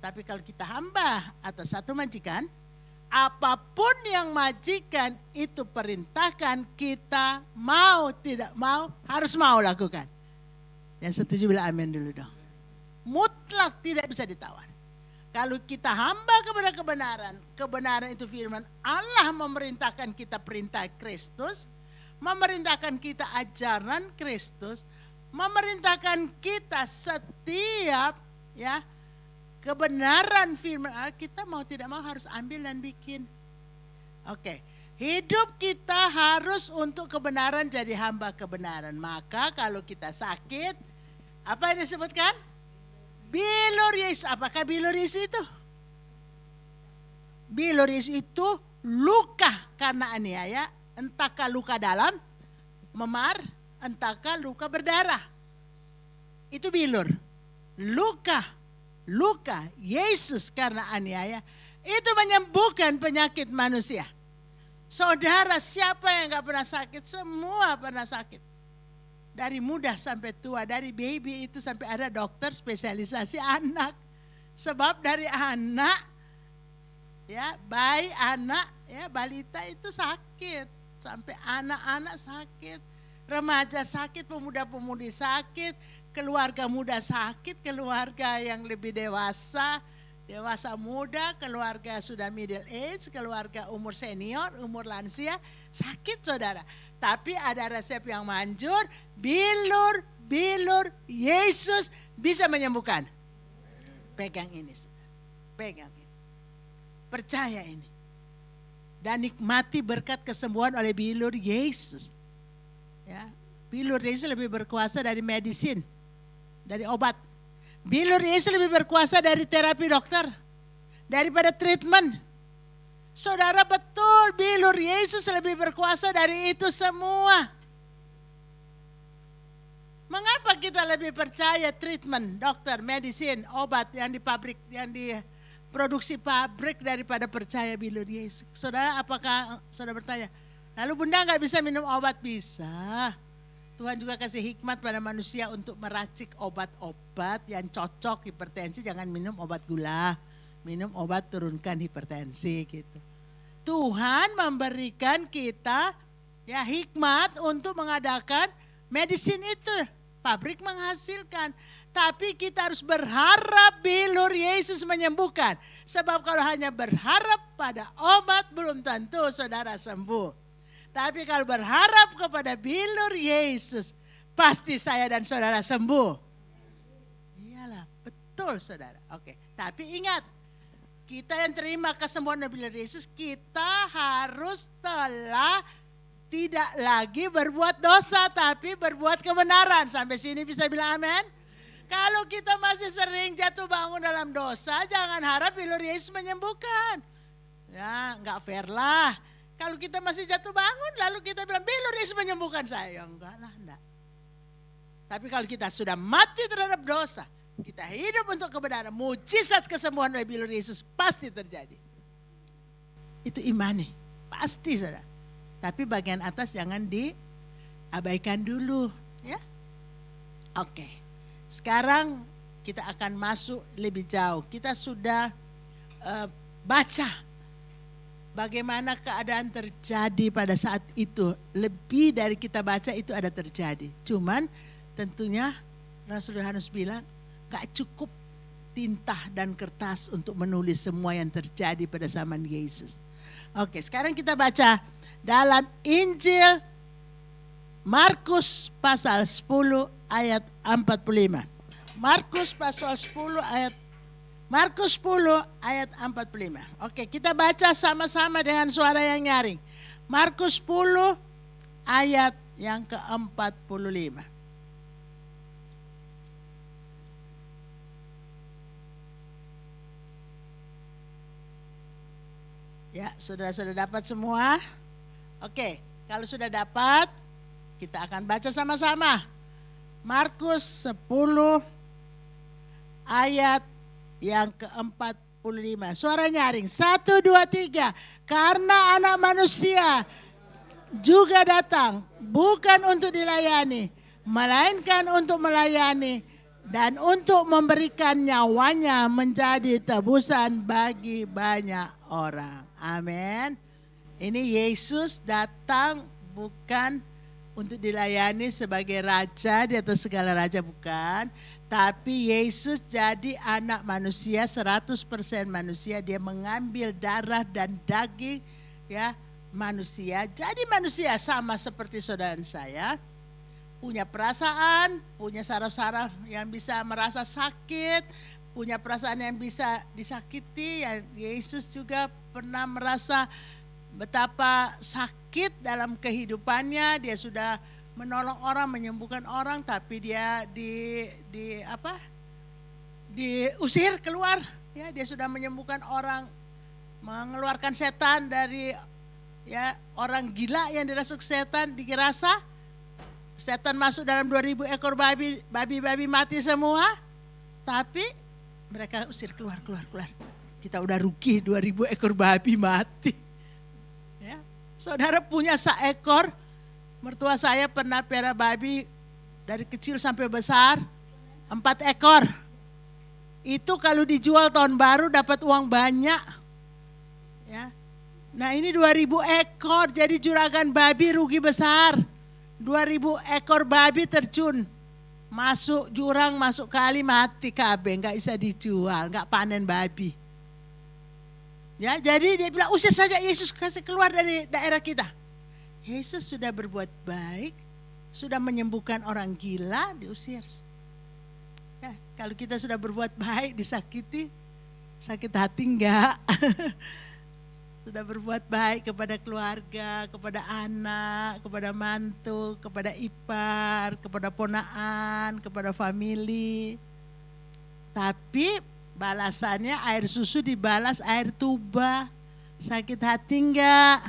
Tapi kalau kita hamba atas satu majikan, apapun yang majikan itu perintahkan, kita mau tidak mau harus mau lakukan. Yang setuju bilang amin dulu dong. Mutlak tidak bisa ditawar. Kalau kita hamba kepada kebenaran, kebenaran itu firman Allah memerintahkan kita perintah Kristus, memerintahkan kita ajaran Kristus, memerintahkan kita setiap, ya, kebenaran firman Allah, kita mau tidak mau harus ambil dan bikin. Oke, hidup kita harus untuk kebenaran, jadi hamba kebenaran. Maka kalau kita sakit, apa yang disebutkan? Bilur Yesus. Apakah bilur Yesus itu? Bilur Yesus itu luka karena aniaya, entahkah luka dalam, memar, entahkah luka berdarah. Itu bilur. Luka Yesus karena aniaya itu menyembuhkan penyakit manusia. Saudara, siapa yang gak pernah sakit? Semua pernah sakit. Dari muda sampai tua, dari baby itu sampai ada dokter spesialisasi anak. Sebab dari anak, ya, bayi, anak, ya, balita itu sakit. Sampai anak-anak sakit, remaja sakit, pemuda-pemudi sakit, keluarga muda sakit, keluarga yang lebih dewasa muda, keluarga sudah middle age, keluarga umur senior, umur lansia, sakit saudara. Tapi ada resep yang manjur, bilur Yesus bisa menyembuhkan. Pegang ini, pegang ini. Percaya ini. Dan nikmati berkat kesembuhan oleh bilur Yesus. Ya, bilur Yesus lebih berkuasa dari medisin, dari obat. Bilur Yesus lebih berkuasa dari terapi dokter, daripada treatment. Saudara, betul, bilur Yesus lebih berkuasa dari itu semua. Mengapa kita lebih percaya treatment, dokter, medisin, obat yang di pabrik, yang diproduksi pabrik daripada percaya bilur Yesus? Saudara, apakah saudara bertanya, lalu bunda gak bisa minum obat? Bisa. Tuhan juga kasih hikmat pada manusia untuk meracik obat-obat yang cocok hipertensi. Jangan minum obat gula, minum obat turunkan hipertensi gitu. Tuhan memberikan kita, ya, hikmat untuk mengadakan medisin itu. Pabrik menghasilkan. Tapi kita harus berharap bilur Yesus menyembuhkan. Sebab kalau hanya berharap pada obat belum tentu saudara sembuh. Tapi kalau berharap kepada bilur Yesus, pasti saya dan saudara sembuh. Iyalah, betul saudara. Oke, tapi ingat, kita yang terima kesembuhan dari bilur Yesus, kita harus telah tidak lagi berbuat dosa, tapi berbuat kebenaran. Sampai sini bisa bilang amin? Kalau kita masih sering jatuh bangun dalam dosa, jangan harap bilur Yesus menyembuhkan. Ya, enggak fair lah. Kalau kita masih jatuh bangun, lalu kita bilang, bilur Yesus menyembuhkan saya. Ya enggak lah, enggak. Tapi kalau kita sudah mati terhadap dosa, kita hidup untuk kebenaran, mujizat kesembuhan oleh bilur Yesus pasti terjadi. Itu imani, pasti saudara. Tapi bagian atas jangan diabaikan dulu, ya. Oke, sekarang kita akan masuk lebih jauh. Kita sudah baca bagaimana keadaan terjadi pada saat itu. Lebih dari kita baca itu ada terjadi. Cuman tentunya Rasul Yohanes bilang gak cukup tinta dan kertas untuk menulis semua yang terjadi pada zaman Yesus. Oke, sekarang kita baca dalam Injil Markus pasal 10 ayat 45. Markus pasal 10 ayat 45. Oke, kita baca sama-sama dengan suara yang nyaring. Markus 10 ayat yang ke-45. Ya, sudah dapat semua? Oke, kalau sudah dapat, kita akan baca sama-sama. Markus 10 ayat yang ke-45. Suara nyaring. 1, 2, 3. Karena Anak Manusia juga datang bukan untuk dilayani, melainkan untuk melayani dan untuk memberikan nyawanya menjadi tebusan bagi banyak orang. Amin. Ini Yesus datang bukan untuk dilayani sebagai raja di atas segala raja, bukan. Tapi Yesus jadi anak manusia, 100% manusia. Dia mengambil darah dan daging, ya, manusia. Jadi manusia sama seperti saudara saya. Punya perasaan, punya saraf-saraf yang bisa merasa sakit, punya perasaan yang bisa disakiti. Ya, Yesus juga pernah merasa betapa sakit dalam kehidupannya. Dia sudah menolong orang, menyembuhkan orang, tapi dia diusir keluar. Ya, dia sudah menyembuhkan orang, mengeluarkan setan dari, ya, orang gila yang dirasuk setan, digerasa. Setan masuk dalam 2000 ekor babi mati semua. Tapi mereka usir keluar. Kita udah rugi 2000 ekor babi mati. Ya. Saudara punya seekor, mertua saya pernah pelihara babi dari kecil sampai besar, 4 ekor. Itu kalau dijual tahun baru dapat uang banyak. Ya. Nah, ini 2000 ekor, jadi juragan babi rugi besar. 2000 ekor babi terjun, masuk jurang, masuk kali, mati kabeh, nggak bisa dijual, nggak panen babi. Ya, jadi dia bilang usir saja Yesus, kasih keluar dari daerah kita. Yesus sudah berbuat baik, sudah menyembuhkan orang gila, diusir. Ya, kalau kita sudah berbuat baik, disakiti, sakit hati enggak? Sudah berbuat baik kepada keluarga, kepada anak, kepada mantu, kepada ipar, kepada ponaan, kepada famili. Tapi balasannya air susu dibalas air tuba. Sakit hati enggak?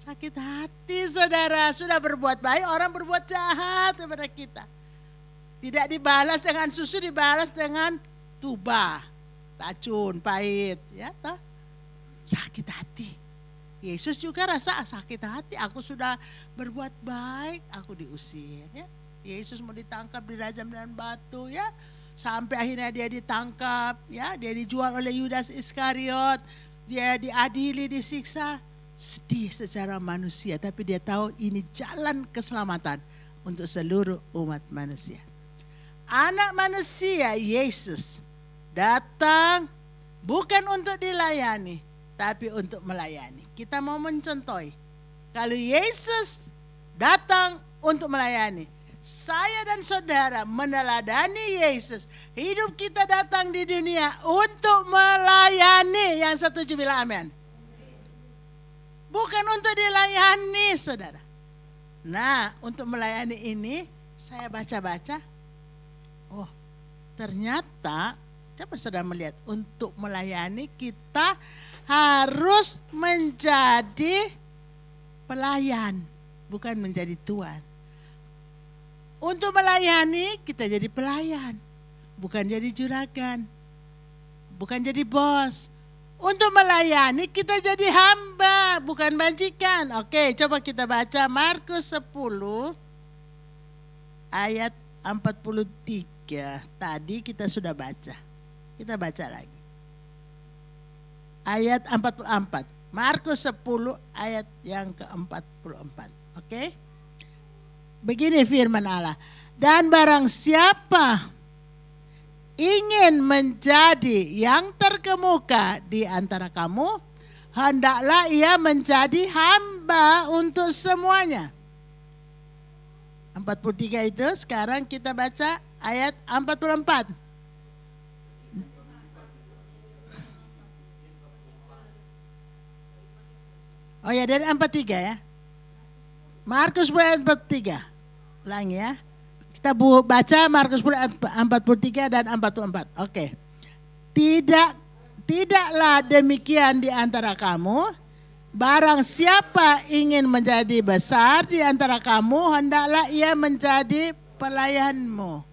Sakit hati saudara, sudah berbuat baik, orang berbuat jahat kepada kita. Tidak dibalas dengan susu, dibalas dengan tuba, racun, pahit, ya toh. Sakit hati. Yesus juga rasa sakit hati. Aku sudah berbuat baik, aku diusir. Ya. Yesus mau ditangkap, dirajam dengan batu, ya. Sampai akhirnya dia ditangkap, ya. Dia dijual oleh Yudas Iskariot. Dia diadili, disiksa. Sedih secara manusia, tapi dia tahu ini jalan keselamatan untuk seluruh umat manusia. Anak manusia Yesus datang bukan untuk dilayani, tapi untuk melayani. Kita mau mencontohi. Kalau Yesus datang untuk melayani, saya dan saudara meneladani Yesus. Hidup kita datang di dunia untuk melayani. Yang setuju bilang amin. Bukan untuk dilayani, saudara. Nah, untuk melayani ini saya baca-baca. Oh, ternyata coba saudara melihat, untuk melayani kita harus menjadi pelayan, bukan menjadi tuan. Untuk melayani kita jadi pelayan, bukan jadi juragan, bukan jadi bos. Untuk melayani kita jadi hamba, bukan majikan. Oke, coba kita baca Markus 10 ayat 43. Tadi kita sudah baca. Kita baca lagi. Ayat 44. Markus 10 ayat yang ke-44. Oke? Begini firman Allah. Dan barang siapa ingin menjadi yang terkemuka di antara kamu, hendaklah ia menjadi hamba untuk semuanya. 43 itu sekarang kita baca ayat 44. Oh ya, dari 43 ya. Markus 10 ayat 43. Ulangi ya. Kita baca Markus 10 ayat 43 dan 44. Oke. Tidaklah demikian di antara kamu. Barang siapa ingin menjadi besar di antara kamu, hendaklah ia menjadi pelayanmu.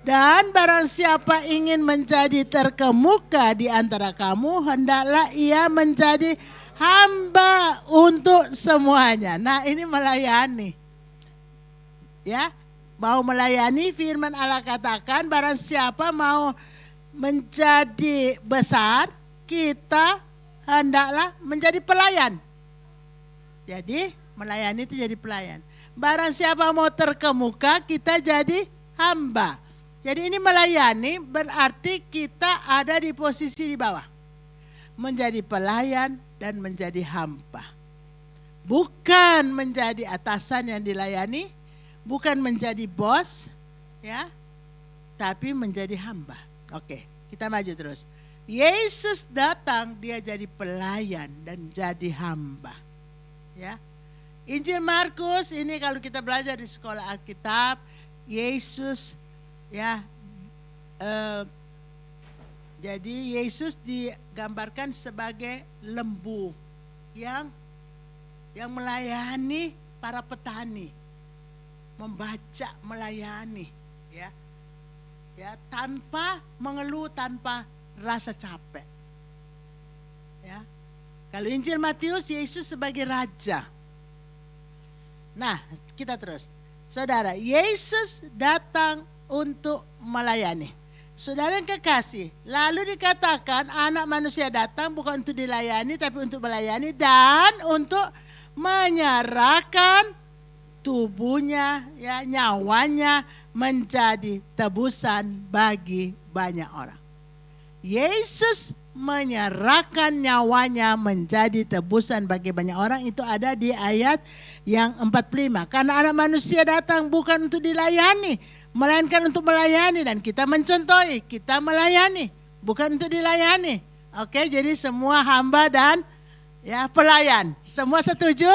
Dan barang siapa ingin menjadi terkemuka di antara kamu, hendaklah ia menjadi hamba untuk semuanya. Nah, ini melayani. Ya, mau melayani, firman Allah katakan barang siapa mau menjadi besar, kita hendaklah menjadi pelayan. Jadi melayani itu jadi pelayan. Barang siapa mau terkemuka, kita jadi hamba. Jadi ini melayani berarti kita ada di posisi di bawah. Menjadi pelayan dan menjadi hamba. Bukan menjadi atasan yang dilayani, bukan menjadi bos, ya, tapi menjadi hamba. Oke, kita maju terus. Yesus datang, dia jadi pelayan dan jadi hamba. Ya. Injil Markus ini kalau kita belajar di sekolah Alkitab, Yesus ya jadi Yesus digambarkan sebagai lembu yang melayani para petani, membaca, melayani, ya, tanpa mengeluh, tanpa rasa capek. Ya, kalau Injil Matius, Yesus sebagai raja. Nah, kita terus, saudara, Yesus datang untuk melayani. Saudara yang kekasih, lalu dikatakan anak manusia datang bukan untuk dilayani tapi untuk melayani dan untuk menyerahkan tubuhnya, ya, nyawanya menjadi tebusan bagi banyak orang. Yesus menyerahkan nyawanya menjadi tebusan bagi banyak orang, itu ada di ayat yang 45. Karena anak manusia datang bukan untuk dilayani, melainkan untuk melayani, dan kita mencontohi, kita melayani, bukan untuk dilayani. Oke, jadi semua hamba dan ya pelayan, semua setuju?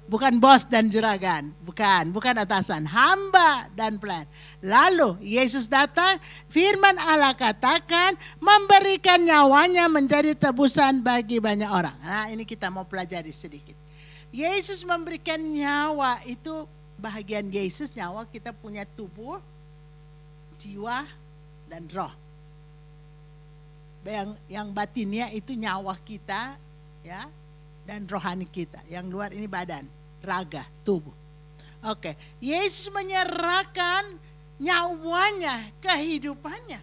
Bukan bos dan juragan, bukan atasan, hamba dan pelayan. Lalu Yesus datang, firman Allah katakan memberikan nyawanya menjadi tebusan bagi banyak orang. Nah, ini kita mau pelajari sedikit. Yesus memberikan nyawa, itu bahagian Yesus, nyawa. Kita punya tubuh, jiwa, dan roh. Yang batinnya itu nyawa kita, ya, dan rohani kita. Yang luar ini badan, raga, tubuh. Oke, Yesus menyerahkan nyawanya, kehidupannya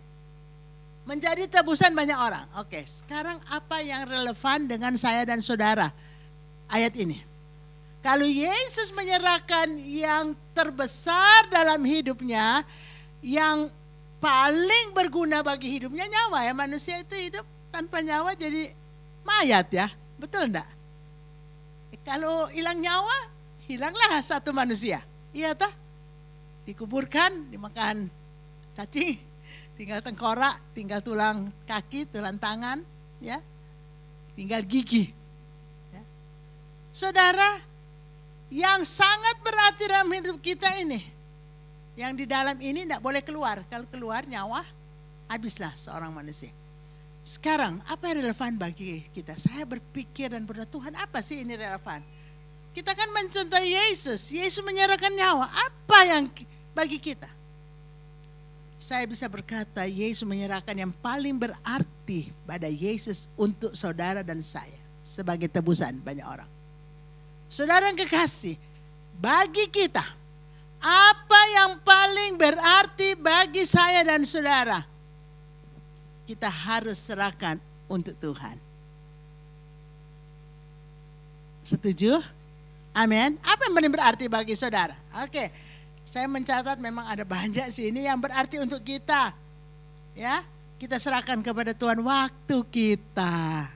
menjadi tebusan banyak orang. Oke, sekarang apa yang relevan dengan saya dan saudara? Ayat ini. Kalau Yesus menyerahkan yang terbesar dalam hidupnya, yang paling berguna bagi hidupnya, nyawa, ya, manusia itu hidup tanpa nyawa jadi mayat, ya. Betul enggak? Kalau hilang nyawa, hilanglah satu manusia. Iya toh? Dikuburkan, dimakan cacing, tinggal tengkorak, tinggal tulang kaki, tulang tangan, ya. Tinggal gigi. Ya. Saudara, yang sangat berarti dalam hidup kita ini, yang di dalam ini tidak boleh keluar. Kalau keluar nyawa, habislah seorang manusia. Sekarang apa yang relevan bagi kita? Saya berpikir dan berdoa, Tuhan apa sih ini relevan? Kita kan mencontohi Yesus. Yesus menyerahkan nyawa. Apa yang bagi kita? Saya bisa berkata Yesus menyerahkan yang paling berarti pada Yesus untuk saudara dan saya. Sebagai tebusan banyak orang. Saudara yang kekasih, bagi kita, apa yang paling berarti bagi saya dan saudara? Kita harus serahkan untuk Tuhan. Setuju? Amin. Apa yang paling berarti bagi saudara? Oke, saya mencatat memang ada banyak sih ini yang berarti untuk kita. Ya, kita serahkan kepada Tuhan waktu kita.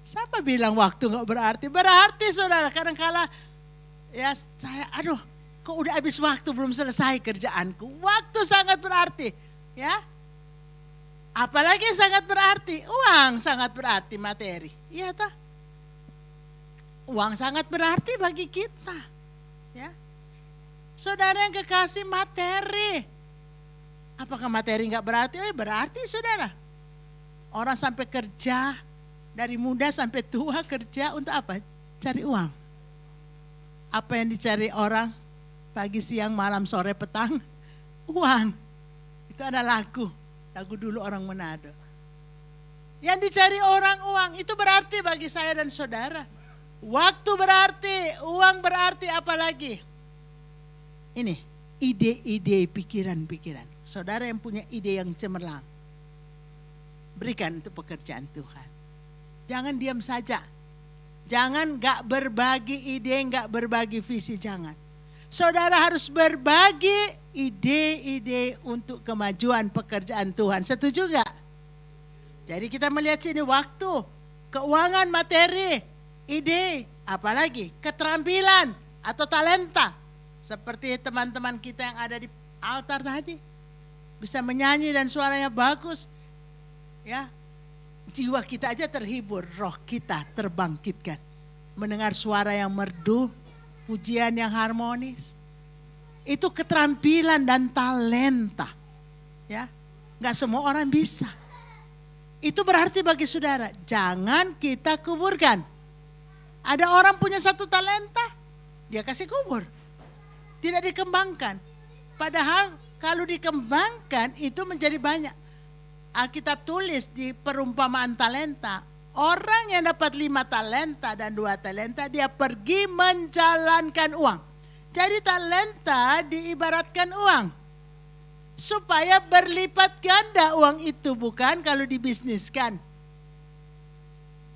Siapa bilang waktu nggak berarti? Berarti saudara. Kadang-kala ya saya, kok udah habis waktu belum selesai kerjaanku. Waktu sangat berarti, ya. Apalagi yang sangat berarti, uang sangat berarti, materi. Iya toh? Uang sangat berarti bagi kita, ya. Saudara yang kekasih, materi. Apakah materi nggak berarti? Berarti saudara. Orang sampai kerja, dari muda sampai tua kerja untuk apa? Cari uang. Apa yang dicari orang pagi, siang, malam, sore, petang? Uang. Itu ada lagu dulu orang Manado. Yang dicari orang uang, itu berarti bagi saya dan saudara. Waktu berarti, uang berarti, apalagi? Ini, ide-ide, pikiran-pikiran. Saudara yang punya ide yang cemerlang, berikan untuk pekerjaan Tuhan. Jangan diam saja. Jangan gak berbagi ide, gak berbagi visi, jangan. Saudara harus berbagi ide-ide untuk kemajuan pekerjaan Tuhan. Setuju gak? Jadi kita melihat sini waktu, keuangan, materi, ide, apalagi keterampilan atau talenta. Seperti teman-teman kita yang ada di altar tadi. Bisa menyanyi dan suaranya bagus. Ya, jiwa kita aja terhibur, roh kita terbangkitkan. Mendengar suara yang merdu, pujian yang harmonis. Itu keterampilan dan talenta. Ya, nggak semua orang bisa. Itu berarti bagi saudara, jangan kita kuburkan. Ada orang punya satu talenta, dia kasih kubur. Tidak dikembangkan. Padahal kalau dikembangkan itu menjadi banyak. Alkitab tulis di perumpamaan talenta, orang yang dapat 5 talenta dan 2 talenta, dia pergi menjalankan uang. Jadi talenta diibaratkan uang. Supaya berlipat ganda uang itu, bukan kalau dibisniskan.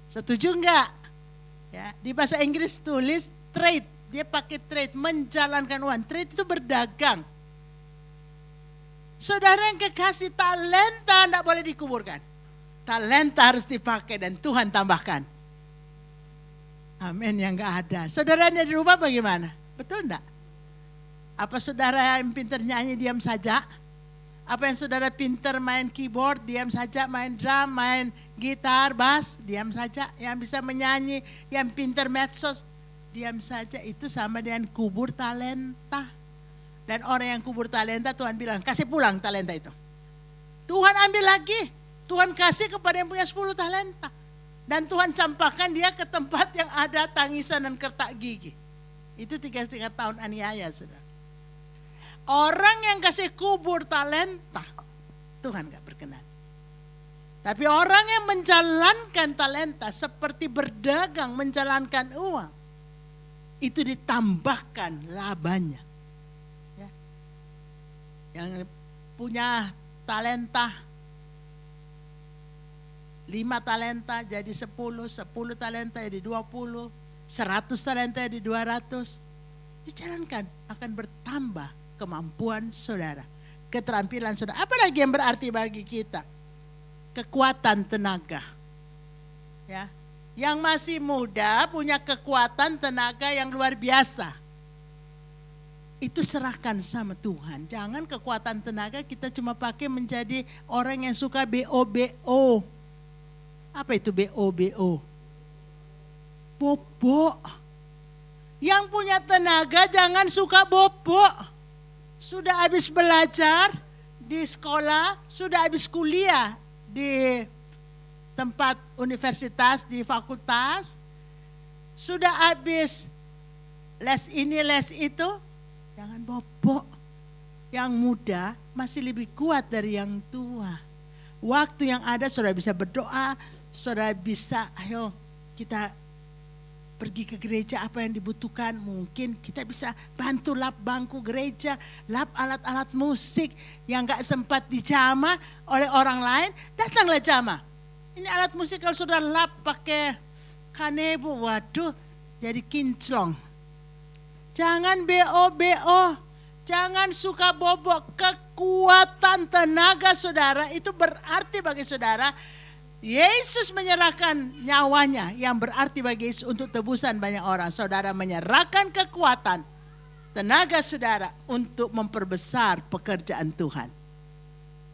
Setuju enggak? Ya, di bahasa Inggris tulis trade, dia pakai trade, menjalankan uang. Trade itu berdagang. Saudara yang kekasih, talenta tidak boleh dikuburkan. Talenta harus dipakai dan Tuhan tambahkan. Amin, yang enggak ada. Saudara yang di rumah bagaimana? Betul enggak? Apa saudara yang pintar nyanyi diam saja? Apa yang saudara pintar main keyboard, diam saja, main drum, main gitar, bass, diam saja. Yang bisa menyanyi, yang pintar medsos, diam saja. Itu sama dengan kubur talenta. Dan orang yang kubur talenta, Tuhan bilang, kasih pulang talenta itu. Tuhan ambil lagi. Tuhan kasih kepada yang punya 10 talenta. Dan Tuhan campakkan dia ke tempat yang ada tangisan dan kertak gigi. Itu 3,5 tahun aniaya, saudara. Orang yang kasih kubur talenta, Tuhan gak berkenan. Tapi orang yang menjalankan talenta seperti berdagang, menjalankan uang, itu ditambahkan labanya. Ya. Yang punya talenta 5 talenta jadi 10, 10 talenta jadi 20, 100 talenta jadi 200. Dijalankan akan bertambah kemampuan saudara, keterampilan saudara. Apa lagi yang berarti bagi kita? Kekuatan tenaga. Ya. Yang masih muda punya kekuatan tenaga yang luar biasa. Itu serahkan sama Tuhan. Jangan kekuatan tenaga kita cuma pakai menjadi orang yang suka BO-BO. Apa itu BO-BO? Bobo. Yang punya tenaga jangan suka bobo. Sudah habis belajar di sekolah, sudah habis kuliah di tempat universitas, di fakultas, sudah habis les ini, les itu, jangan bobok. Yang muda masih lebih kuat dari yang tua. Waktu yang ada saudara bisa berdoa, saudara bisa, ayo kita pergi ke gereja, apa yang dibutuhkan. Mungkin kita bisa bantu lap bangku gereja, lap alat-alat musik yang gak sempat dijamah oleh orang lain, datanglah jamah. Ini alat musik kalau saudara lap pakai kanebo, waduh jadi kinclong. Jangan BO, jangan suka bobok. Kekuatan tenaga saudara itu berarti bagi saudara. Yesus menyerahkan nyawanya yang berarti bagi Yesus untuk tebusan banyak orang. Saudara menyerahkan kekuatan tenaga saudara untuk memperbesar pekerjaan Tuhan.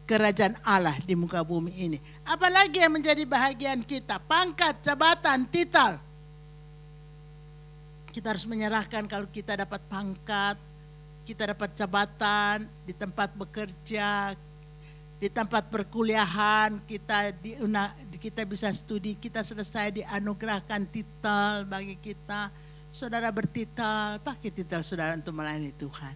Kerajaan Allah di muka bumi ini. Apalagi yang menjadi bahagian kita, pangkat, jabatan, titel. Kita harus menyerahkan kalau kita dapat pangkat, kita dapat jabatan di tempat bekerja, di tempat perkuliahan, kita bisa studi, kita selesai dianugerahkan titel bagi kita. Saudara bertitel, pakai titel saudara untuk melayani Tuhan.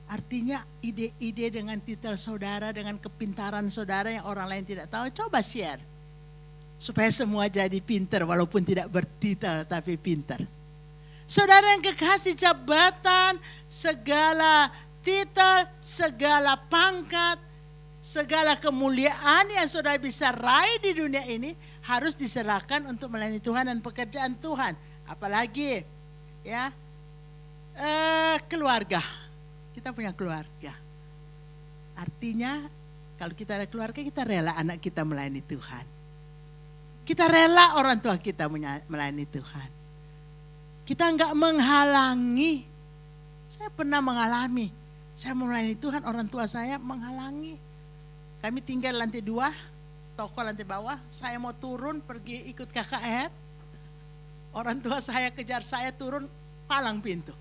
Artinya ide-ide dengan titel saudara, dengan kepintaran saudara yang orang lain tidak tahu, coba share. Supaya semua jadi pintar walaupun tidak bertitel tapi pintar. Saudara yang kekasih, jabatan, segala titel, segala pangkat, segala kemuliaan yang saudara bisa raih di dunia ini harus diserahkan untuk melayani Tuhan dan pekerjaan Tuhan. Apalagi ya keluarga. Kita punya keluarga. Artinya kalau kita ada keluarga, kita rela anak kita melayani Tuhan. Kita rela orang tua kita melayani Tuhan. Kita enggak menghalangi. Saya pernah mengalami. Saya melayani Tuhan, orang tua saya menghalangi. Kami tinggal lantai 2, toko lantai bawah. Saya mau turun pergi ikut KKR. Orang tua saya kejar saya turun, palang pintu.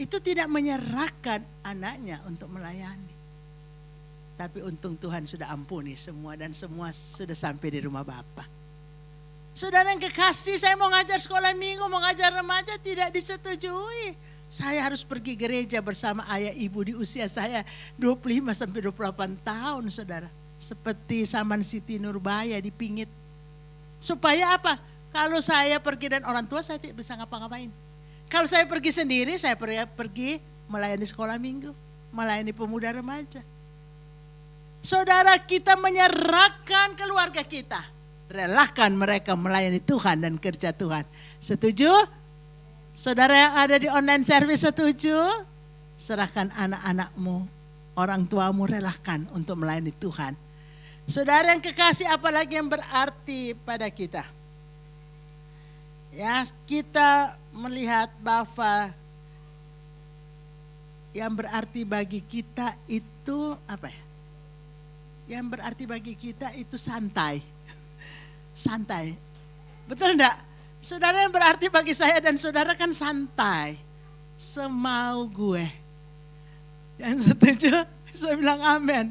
Itu tidak menyerahkan anaknya untuk melayani. Tapi untung Tuhan sudah ampuni semua dan semua sudah sampai di rumah Bapa. Saudara yang kekasih, saya mau ngajar sekolah minggu, mau ngajar remaja, tidak disetujui. Saya harus pergi gereja bersama ayah ibu di usia saya 25 sampai 28 tahun, saudara. Seperti Saman Siti Nurbaya di Pingit. Supaya apa? Kalau saya pergi dan orang tua, saya tidak bisa ngapa-ngapain. Kalau saya pergi sendiri, saya pergi melayani sekolah minggu, melayani pemuda remaja. Saudara, kita menyerahkan keluarga kita. Relakan mereka melayani Tuhan dan kerja Tuhan. Setuju? Saudara yang ada di online service setuju? Serahkan anak-anakmu, orang tuamu, relakan untuk melayani Tuhan. Saudara yang kekasih, apalagi yang berarti pada kita? Ya, kita melihat bahwa yang berarti bagi kita itu apa ya? Yang berarti bagi kita itu santai. Santai. Betul enggak? Saudara, yang berarti bagi saya dan saudara kan santai. Semau gue. Yang setuju, saya bilang amin.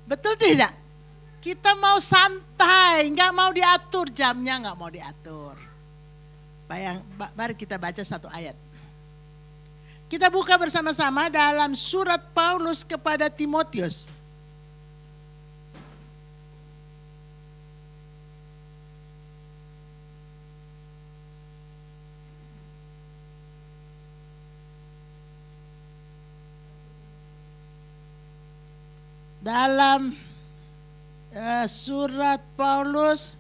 Betul tidak? Kita mau santai, enggak mau diatur jamnya, enggak mau diatur. Mari kita baca satu ayat. Kita buka bersama-sama dalam surat Paulus kepada Timotius. Dalam surat Paulus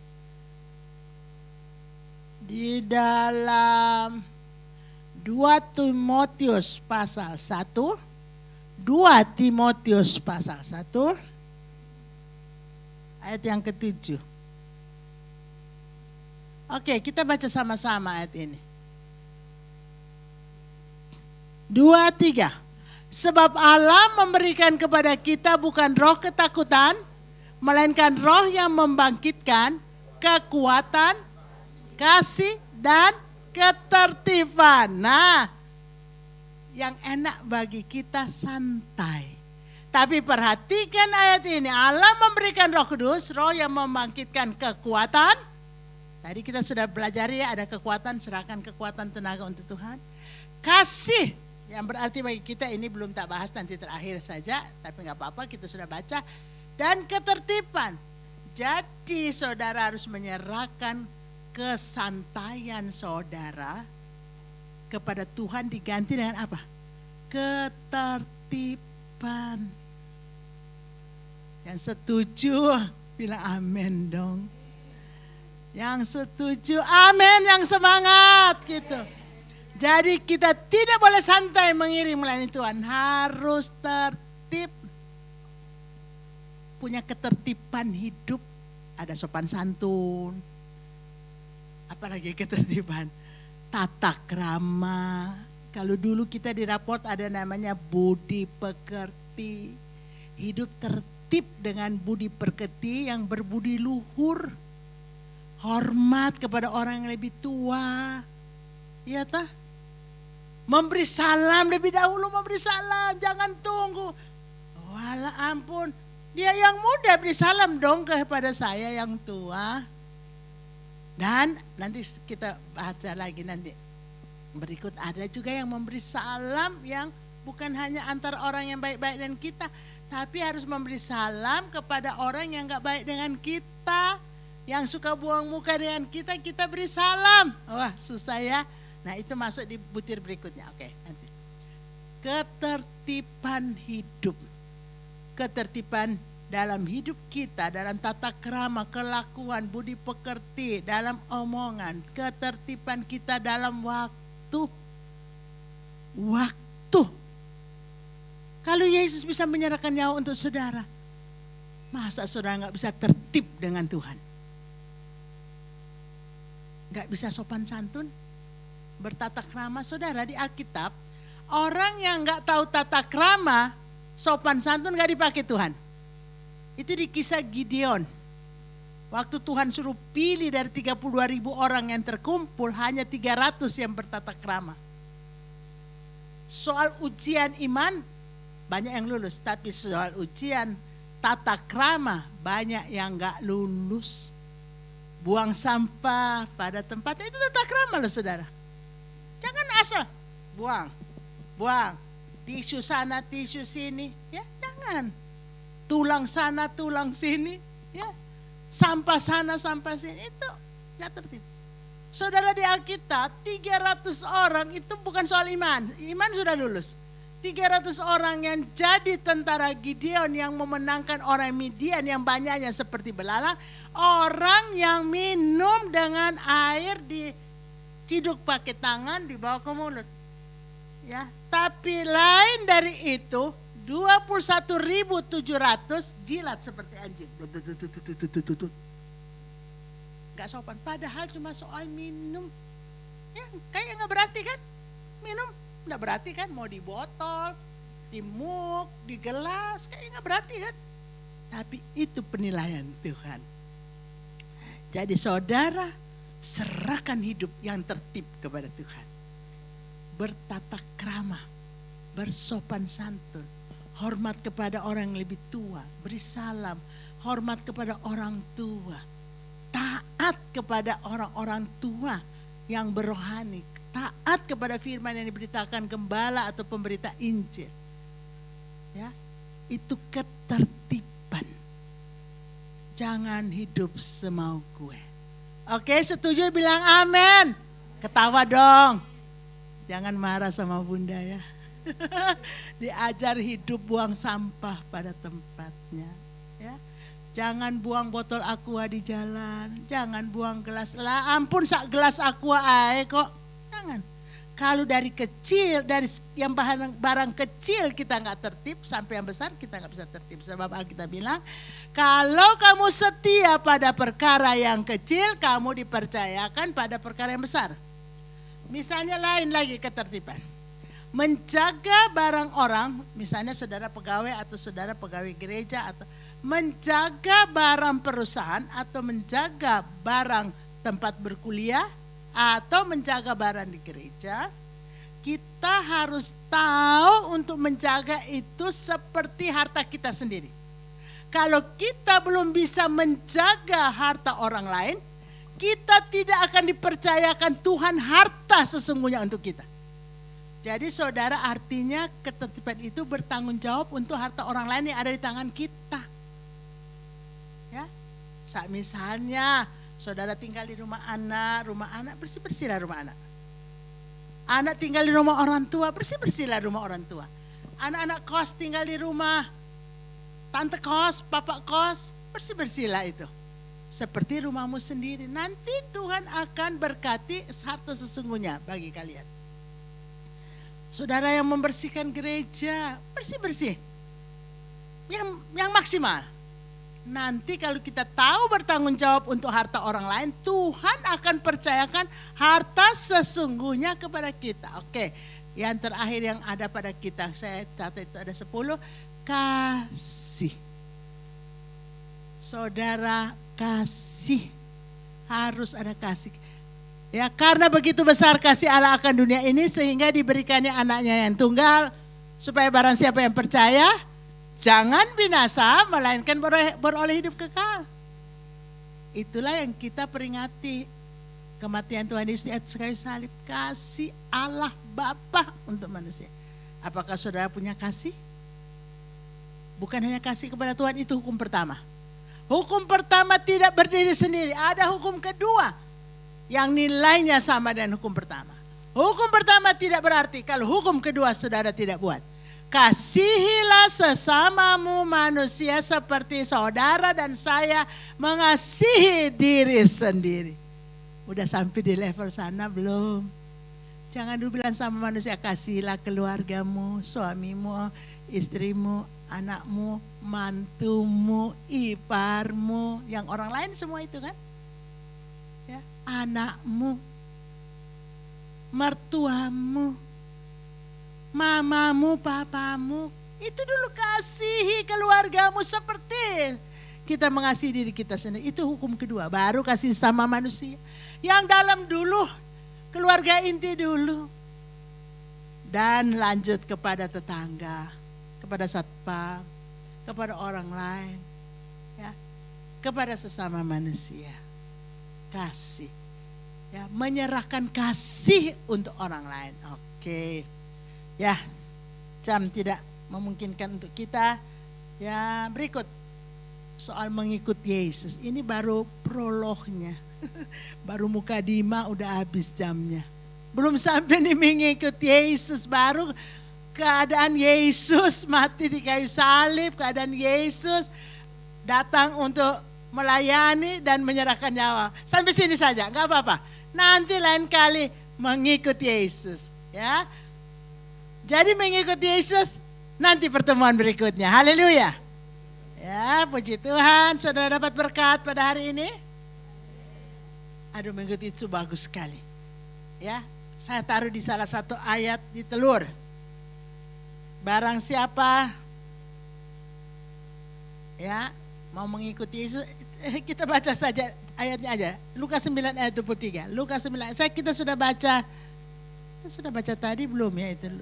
di dalam 2 Timotius pasal 1, 2 Timotius pasal 1, ayat yang ke-7. Oke, kita baca sama-sama ayat ini. 2, 3. Sebab Allah memberikan kepada kita bukan roh ketakutan, melainkan roh yang membangkitkan kekuatan, kasih, dan ketertiban. Nah, yang enak bagi kita santai. Tapi perhatikan ayat ini, Allah memberikan Roh Kudus, roh yang membangkitkan kekuatan, Tadi kita sudah pelajari ada kekuatan, serahkan kekuatan tenaga untuk Tuhan. Kasih, yang berarti bagi kita ini belum tak bahas, nanti terakhir saja, tapi nggak apa-apa, kita sudah baca. Dan ketertiban. Jadi saudara harus menyerahkan kesantaian saudara kepada Tuhan diganti dengan apa? Ketertiban. Yang setuju bilang amin dong. Yang setuju amin, yang semangat gitu. Jadi kita tidak boleh santai mengiring melayani Tuhan, harus tertib. Punya ketertiban hidup, ada sopan santun. Apalagi ketertiban, tata krama. Kalau dulu kita di raport ada namanya budi pekerti. Hidup tertib dengan budi pekerti yang berbudi luhur. Hormat kepada orang yang lebih tua. Iya tah? Memberi salam lebih dahulu, memberi salam, jangan tunggu. Walah ampun, dia yang muda beri salam dong kepada saya yang tua. Dan nanti kita baca lagi nanti. Berikut ada juga yang memberi salam yang bukan hanya antara orang yang baik-baik dan kita. Tapi harus memberi salam kepada orang yang gak baik dengan kita. Yang suka buang muka dengan kita, kita beri salam. Wah susah ya. Nah itu masuk di butir berikutnya. Oke nanti. Ketertiban hidup. Ketertiban dalam hidup kita, dalam tata krama, kelakuan, budi pekerti, dalam omongan. Ketertiban kita dalam waktu. Waktu. Kalau Yesus bisa menyerahkan nyawa untuk saudara, masa saudara gak bisa tertib dengan Tuhan? Gak bisa sopan santun, bertata krama. Saudara di Alkitab, orang yang gak tahu tata krama, sopan santun gak dipakai Tuhan. Itu di kisah Gideon. Waktu Tuhan suruh pilih dari 32.000 orang yang terkumpul, hanya 300 yang bertata krama. Soal ujian iman, banyak yang lulus. Tapi soal ujian tata krama, banyak yang gak lulus. Buang sampah pada tempatnya, itu tata krama loh saudara. Jangan asal buang. Tisu sana, tisu sini. Ya jangan. Tulang sana, tulang sini. Ya. Sampah sana, sampah sini. Itu gak tertib. Saudara di Alkitab 300 orang itu bukan soal iman. Iman sudah lulus. 300 orang yang jadi tentara Gideon yang memenangkan orang Midian yang banyaknya seperti belalang. Orang yang minum dengan air diciduk pakai tangan dibawa ke mulut. Ya, tapi lain dari itu 21.700 jilat seperti anjing. Gak sopan, padahal cuma soal minum. Ya, kayak gak berarti kan? Minum gak berarti kan, mau di botol, di mug, di gelas, kayak gak berarti kan? Tapi itu penilaian Tuhan. Jadi saudara, serahkan hidup yang tertib kepada Tuhan. Bertata krama, bersopan santun, hormat kepada orang yang lebih tua, beri salam, hormat kepada orang tua, taat kepada orang-orang tua yang berrohani, taat kepada firman yang diberitakan gembala atau pemberita Injil. Ya, itu ketertiban. Jangan hidup semau gue. Oke, setuju bilang amin. Ketawa dong. Jangan marah sama bunda ya. Diajar hidup buang sampah pada tempatnya. Ya. Jangan buang botol aqua di jalan. Jangan buang gelas. Lah ampun sak gelas aqua ae kok. Jangan. Kalau dari kecil, dari yang barang kecil kita nggak tertib, sampai yang besar kita nggak bisa tertib. Sebab Alkitab bilang, kalau kamu setia pada perkara yang kecil, kamu dipercayakan pada perkara yang besar. Misalnya lain lagi ketertiban. Menjaga barang orang, misalnya saudara pegawai atau saudara pegawai gereja, atau menjaga barang perusahaan atau menjaga barang tempat berkuliah, atau menjaga barang di gereja, kita harus tahu untuk menjaga itu seperti harta kita sendiri. Kalau kita belum bisa menjaga harta orang lain, kita tidak akan dipercayakan Tuhan harta sesungguhnya untuk kita. Jadi saudara, artinya ketertiban itu bertanggung jawab untuk harta orang lain yang ada di tangan kita. Ya, misalnya saudara tinggal di rumah anak bersih-bersihlah rumah anak. Anak tinggal di rumah orang tua, bersih-bersihlah rumah orang tua. Anak-anak kos tinggal di rumah tante kos, papa kos, bersih-bersihlah itu. Seperti rumahmu sendiri. Nanti Tuhan akan berkati harta sesungguhnya bagi kalian. Saudara yang membersihkan gereja, bersih-bersih. Yang maksimal. Nanti kalau kita tahu bertanggung jawab untuk harta orang lain, Tuhan akan percayakan harta sesungguhnya kepada kita. Oke, yang terakhir yang ada pada kita, saya catat itu ada 10. Kasih. Saudara, kasih. Harus ada kasih. Ya, karena begitu besar kasih Allah akan dunia ini sehingga diberikannya anaknya yang tunggal supaya barang siapa yang percaya jangan binasa melainkan beroleh hidup kekal. Itulah yang kita peringati, kematian Tuhan Yesus di atas kayu salib. Kasih Allah Bapa untuk manusia. Apakah saudara punya kasih? Bukan hanya kasih kepada Tuhan, itu hukum pertama. Hukum pertama tidak berdiri sendiri. Ada hukum kedua yang nilainya sama dengan hukum pertama. Hukum pertama tidak berarti kalau hukum kedua saudara tidak buat. Kasihilah sesamamu manusia seperti saudara dan saya mengasihi diri sendiri. Udah sampai di level sana belum? Jangan dulu bilang sama manusia, kasihilah keluargamu, suamimu, istrimu, anakmu, mantumu, iparmu, yang orang lain semua itu kan. Ya, anakmu, mertuamu, mamamu, papamu, itu dulu kasihi keluargamu seperti kita mengasihi diri kita sendiri. Itu hukum kedua, baru kasih sama manusia. Yang dalam dulu, keluarga inti dulu. Dan lanjut kepada tetangga, kepada satpam, kepada orang lain, ya, kepada sesama manusia. Kasih, ya, menyerahkan kasih untuk orang lain. Oke, ya, jam tidak memungkinkan untuk kita. Ya, berikut soal mengikut Yesus. Ini baru prolognya, baru mukadimah udah habis jamnya. Belum sampai nih mengikut Yesus, baru keadaan Yesus mati di kayu salib, keadaan Yesus datang untuk melayani dan menyerahkan nyawa. Sampai sini saja, nggak apa-apa. Nanti lain kali mengikut Yesus, ya. Jadi mengikut Yesus nanti pertemuan berikutnya. Haleluya. Ya, puji Tuhan, saudara dapat berkat pada hari ini. Aduh, mengikuti itu bagus sekali. Ya, saya taruh di salah satu ayat di telur. Barang siapa ya mau mengikuti Yesus, kita baca saja ayatnya aja. Lukas 9 ayat 23. Lukas 9, kita sudah baca. Kita sudah baca tadi belum ya itu?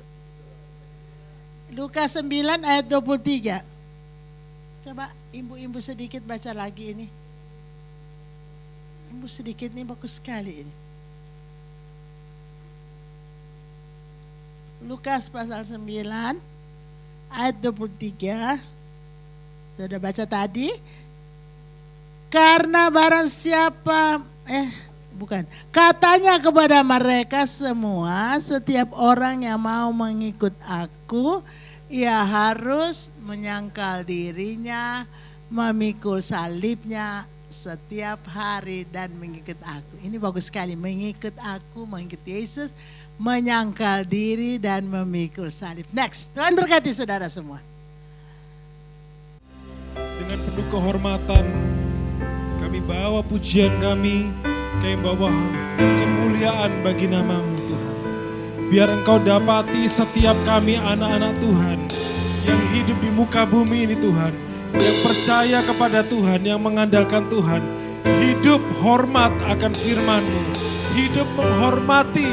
Lukas 9 ayat 23. Coba imbu-imbu sedikit baca lagi ini. Imbu sedikit ini bagus sekali ini. Lukas pasal 9 ayat 23. Sudah baca tadi. Karena barang siapa katanya kepada mereka semua, setiap orang yang mau mengikut aku, ia harus menyangkal dirinya, memikul salibnya setiap hari dan mengikut aku. Ini bagus sekali, mengikut aku, mengikut Yesus, menyangkal diri dan memikul salib. Next, Tuhan berkati saudara semua. Dengan penuh kehormatan, kami bawa pujian kami bawa kemuliaan bagi nama-Mu Tuhan. Biar Engkau dapati setiap kami anak-anak Tuhan yang hidup di muka bumi ini Tuhan, yang percaya kepada Tuhan, yang mengandalkan Tuhan, hidup hormat akan firman-Mu, hidup menghormati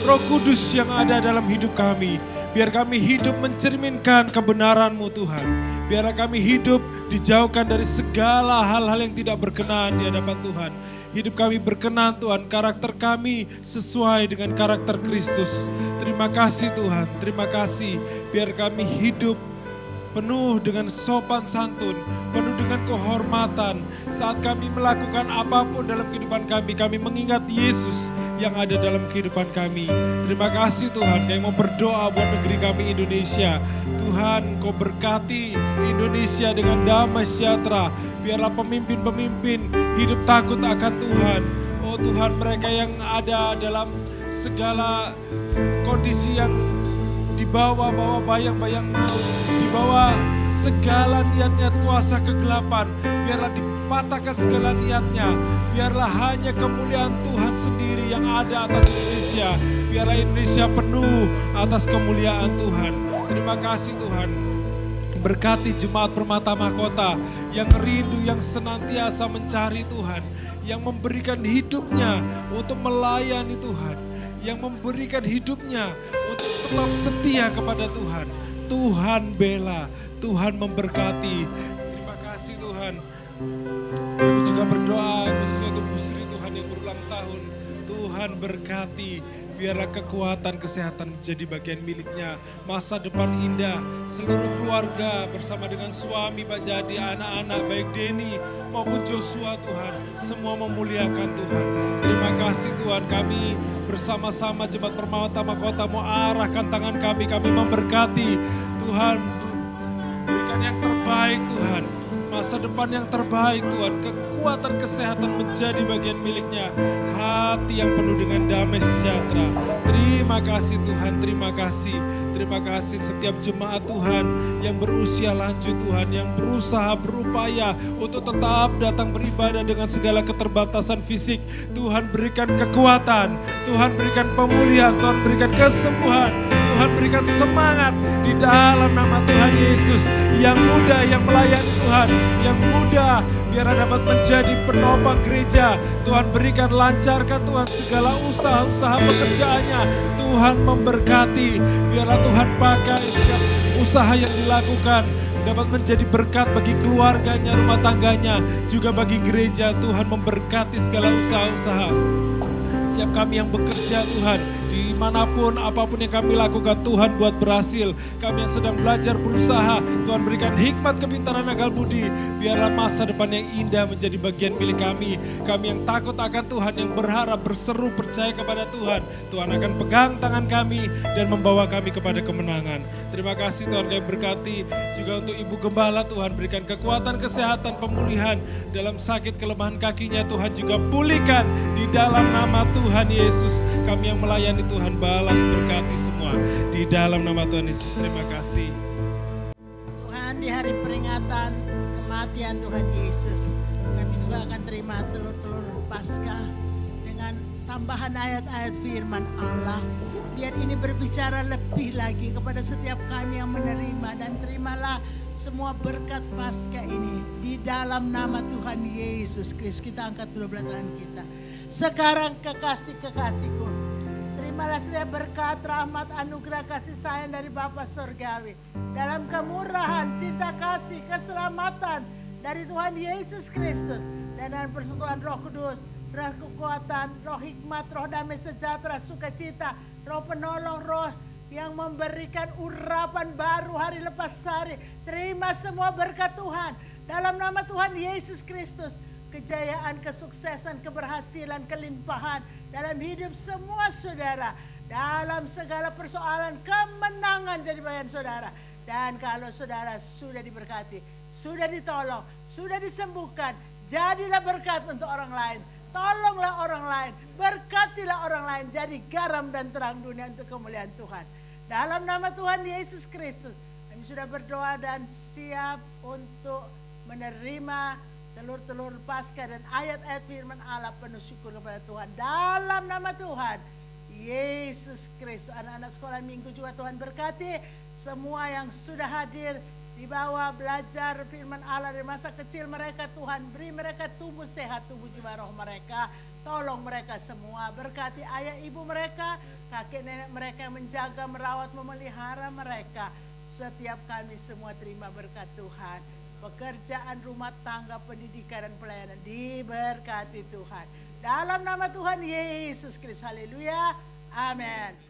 Roh Kudus yang ada dalam hidup kami. Biar kami hidup mencerminkan kebenaran-Mu Tuhan. Biarlah kami hidup dijauhkan dari segala hal-hal yang tidak berkenan di hadapan Tuhan. Hidup kami berkenan Tuhan, karakter kami sesuai dengan karakter Kristus. Terima kasih Tuhan, terima kasih. Biar kami hidup penuh dengan sopan santun, penuh dengan kehormatan. Saat kami melakukan apapun dalam kehidupan kami mengingat Yesus yang ada dalam kehidupan kami. Terima kasih Tuhan, kami mau berdoa buat negeri kami Indonesia. Tuhan, Kau berkati Indonesia dengan damai sejahtera. Biarlah pemimpin-pemimpin hidup takut akan Tuhan. Oh Tuhan, mereka yang ada dalam segala kondisi yang dibawa bayang-bayang maut, dibawa segala niat-niat kuasa kegelapan, biarlah dipatahkan segala niatnya, biarlah hanya kemuliaan Tuhan sendiri yang ada atas Indonesia, biarlah Indonesia penuh atas kemuliaan Tuhan. Terima kasih Tuhan. Berkati jemaat Permata Mahkota yang rindu, yang senantiasa mencari Tuhan, yang memberikan hidupnya untuk melayani Tuhan, yang memberikan hidupnya untuk tetap setia kepada Tuhan. Tuhan bela, Tuhan memberkati. Terima kasih Tuhan. Kami juga berdoa khususnya untuk Bu Sri Tuhan yang berulang tahun. Tuhan berkati, biarlah kekuatan kesehatan menjadi bagian miliknya. Masa depan indah, seluruh keluarga bersama dengan suami Pak Jadi, anak-anak baik Denny maupun Joshua Tuhan, semua memuliakan Tuhan. Terima kasih Tuhan, kami bersama-sama Jemaat Permata Mahkota mau arahkan tangan kami memberkati. Tuhan, berikan yang terbaik Tuhan, masa depan yang terbaik Tuhan, kekuatan kesehatan menjadi bagian miliknya, hati yang penuh dengan damai sejahtera. Terima kasih Tuhan, terima kasih. Terima kasih setiap jemaat Tuhan yang berusia lanjut Tuhan, yang berusaha berupaya untuk tetap datang beribadah dengan segala keterbatasan fisik. Tuhan berikan kekuatan, Tuhan berikan pemulihan, Tuhan berikan kesembuhan, Tuhan berikan semangat di dalam nama Tuhan Yesus. Yang muda yang melayani Tuhan, yang muda biarlah dapat menjadi penopang gereja. Tuhan berikan, lancarkan Tuhan segala usaha-usaha pekerjaannya. Tuhan memberkati, biarlah Tuhan pakai setiap usaha yang dilakukan dapat menjadi berkat bagi keluarganya, rumah tangganya, juga bagi gereja. Tuhan memberkati segala usaha-usaha. Setiap kami yang bekerja Tuhan, dimanapun apapun yang kami lakukan Tuhan buat berhasil. Kami yang sedang belajar berusaha, Tuhan berikan hikmat, kepintaran, akal budi. Biarlah masa depan yang indah menjadi bagian milik kami. Kami yang takut akan Tuhan, yang berharap, berseru, percaya kepada Tuhan. Tuhan akan pegang tangan kami dan membawa kami kepada kemenangan. Terima kasih Tuhan, kami berkati juga untuk Ibu Gembala. Tuhan berikan kekuatan, kesehatan, pemulihan dalam sakit kelemahan kakinya. Tuhan juga pulihkan di dalam nama Tuhan Yesus. Kami yang melayani Tuhan, balas berkati semua di dalam nama Tuhan Yesus. Terima kasih Tuhan, di hari peringatan kematian Tuhan Yesus, kami juga akan terima telur-telur Paskah dengan tambahan ayat-ayat firman Allah. Biar ini berbicara lebih lagi kepada setiap kami yang menerima, dan terimalah semua berkat Paskah ini di dalam nama Tuhan Yesus Kristus. Kita angkat dulu belah tangan kita. Sekarang kekasih-kekasihku, terimalah setiap berkat, rahmat, anugerah, kasih sayang dari Bapa Surgawi. Dalam kemurahan, cinta kasih, keselamatan dari Tuhan Yesus Kristus. Dan dalam persekutuan Roh Kudus, roh kekuatan, roh hikmat, roh damai sejahtera, sukacita, roh penolong, roh yang memberikan urapan baru hari lepas hari. Terima semua berkat Tuhan. Dalam nama Tuhan Yesus Kristus. Kejayaan, kesuksesan, keberhasilan, kelimpahan dalam hidup semua saudara. Dalam segala persoalan, kemenangan jadi bagian saudara. Dan kalau saudara sudah diberkati, sudah ditolong, sudah disembuhkan, jadilah berkat untuk orang lain. Tolonglah orang lain, berkatilah orang lain, jadi garam dan terang dunia untuk kemuliaan Tuhan. Dalam nama Tuhan Yesus Kristus, kami sudah berdoa dan siap untuk menerima telur-telur Paskah dan ayat-ayat firman Allah. Penuh syukur kepada Tuhan. Dalam nama Tuhan Yesus Kristus. Anak-anak sekolah minggu juga Tuhan berkati. Semua yang sudah hadir dibawa belajar firman Allah dari masa kecil mereka. Tuhan beri mereka tumbuh sehat, tubuh jiwa roh mereka. Tolong mereka semua, berkati ayah ibu mereka, kakek nenek mereka yang menjaga, merawat, memelihara mereka. Setiap kami semua terima berkat Tuhan. Pekerjaan rumah tangga, pendidikan dan pelayanan diberkati Tuhan. Dalam nama Tuhan Yesus Kristus, haleluya, amin.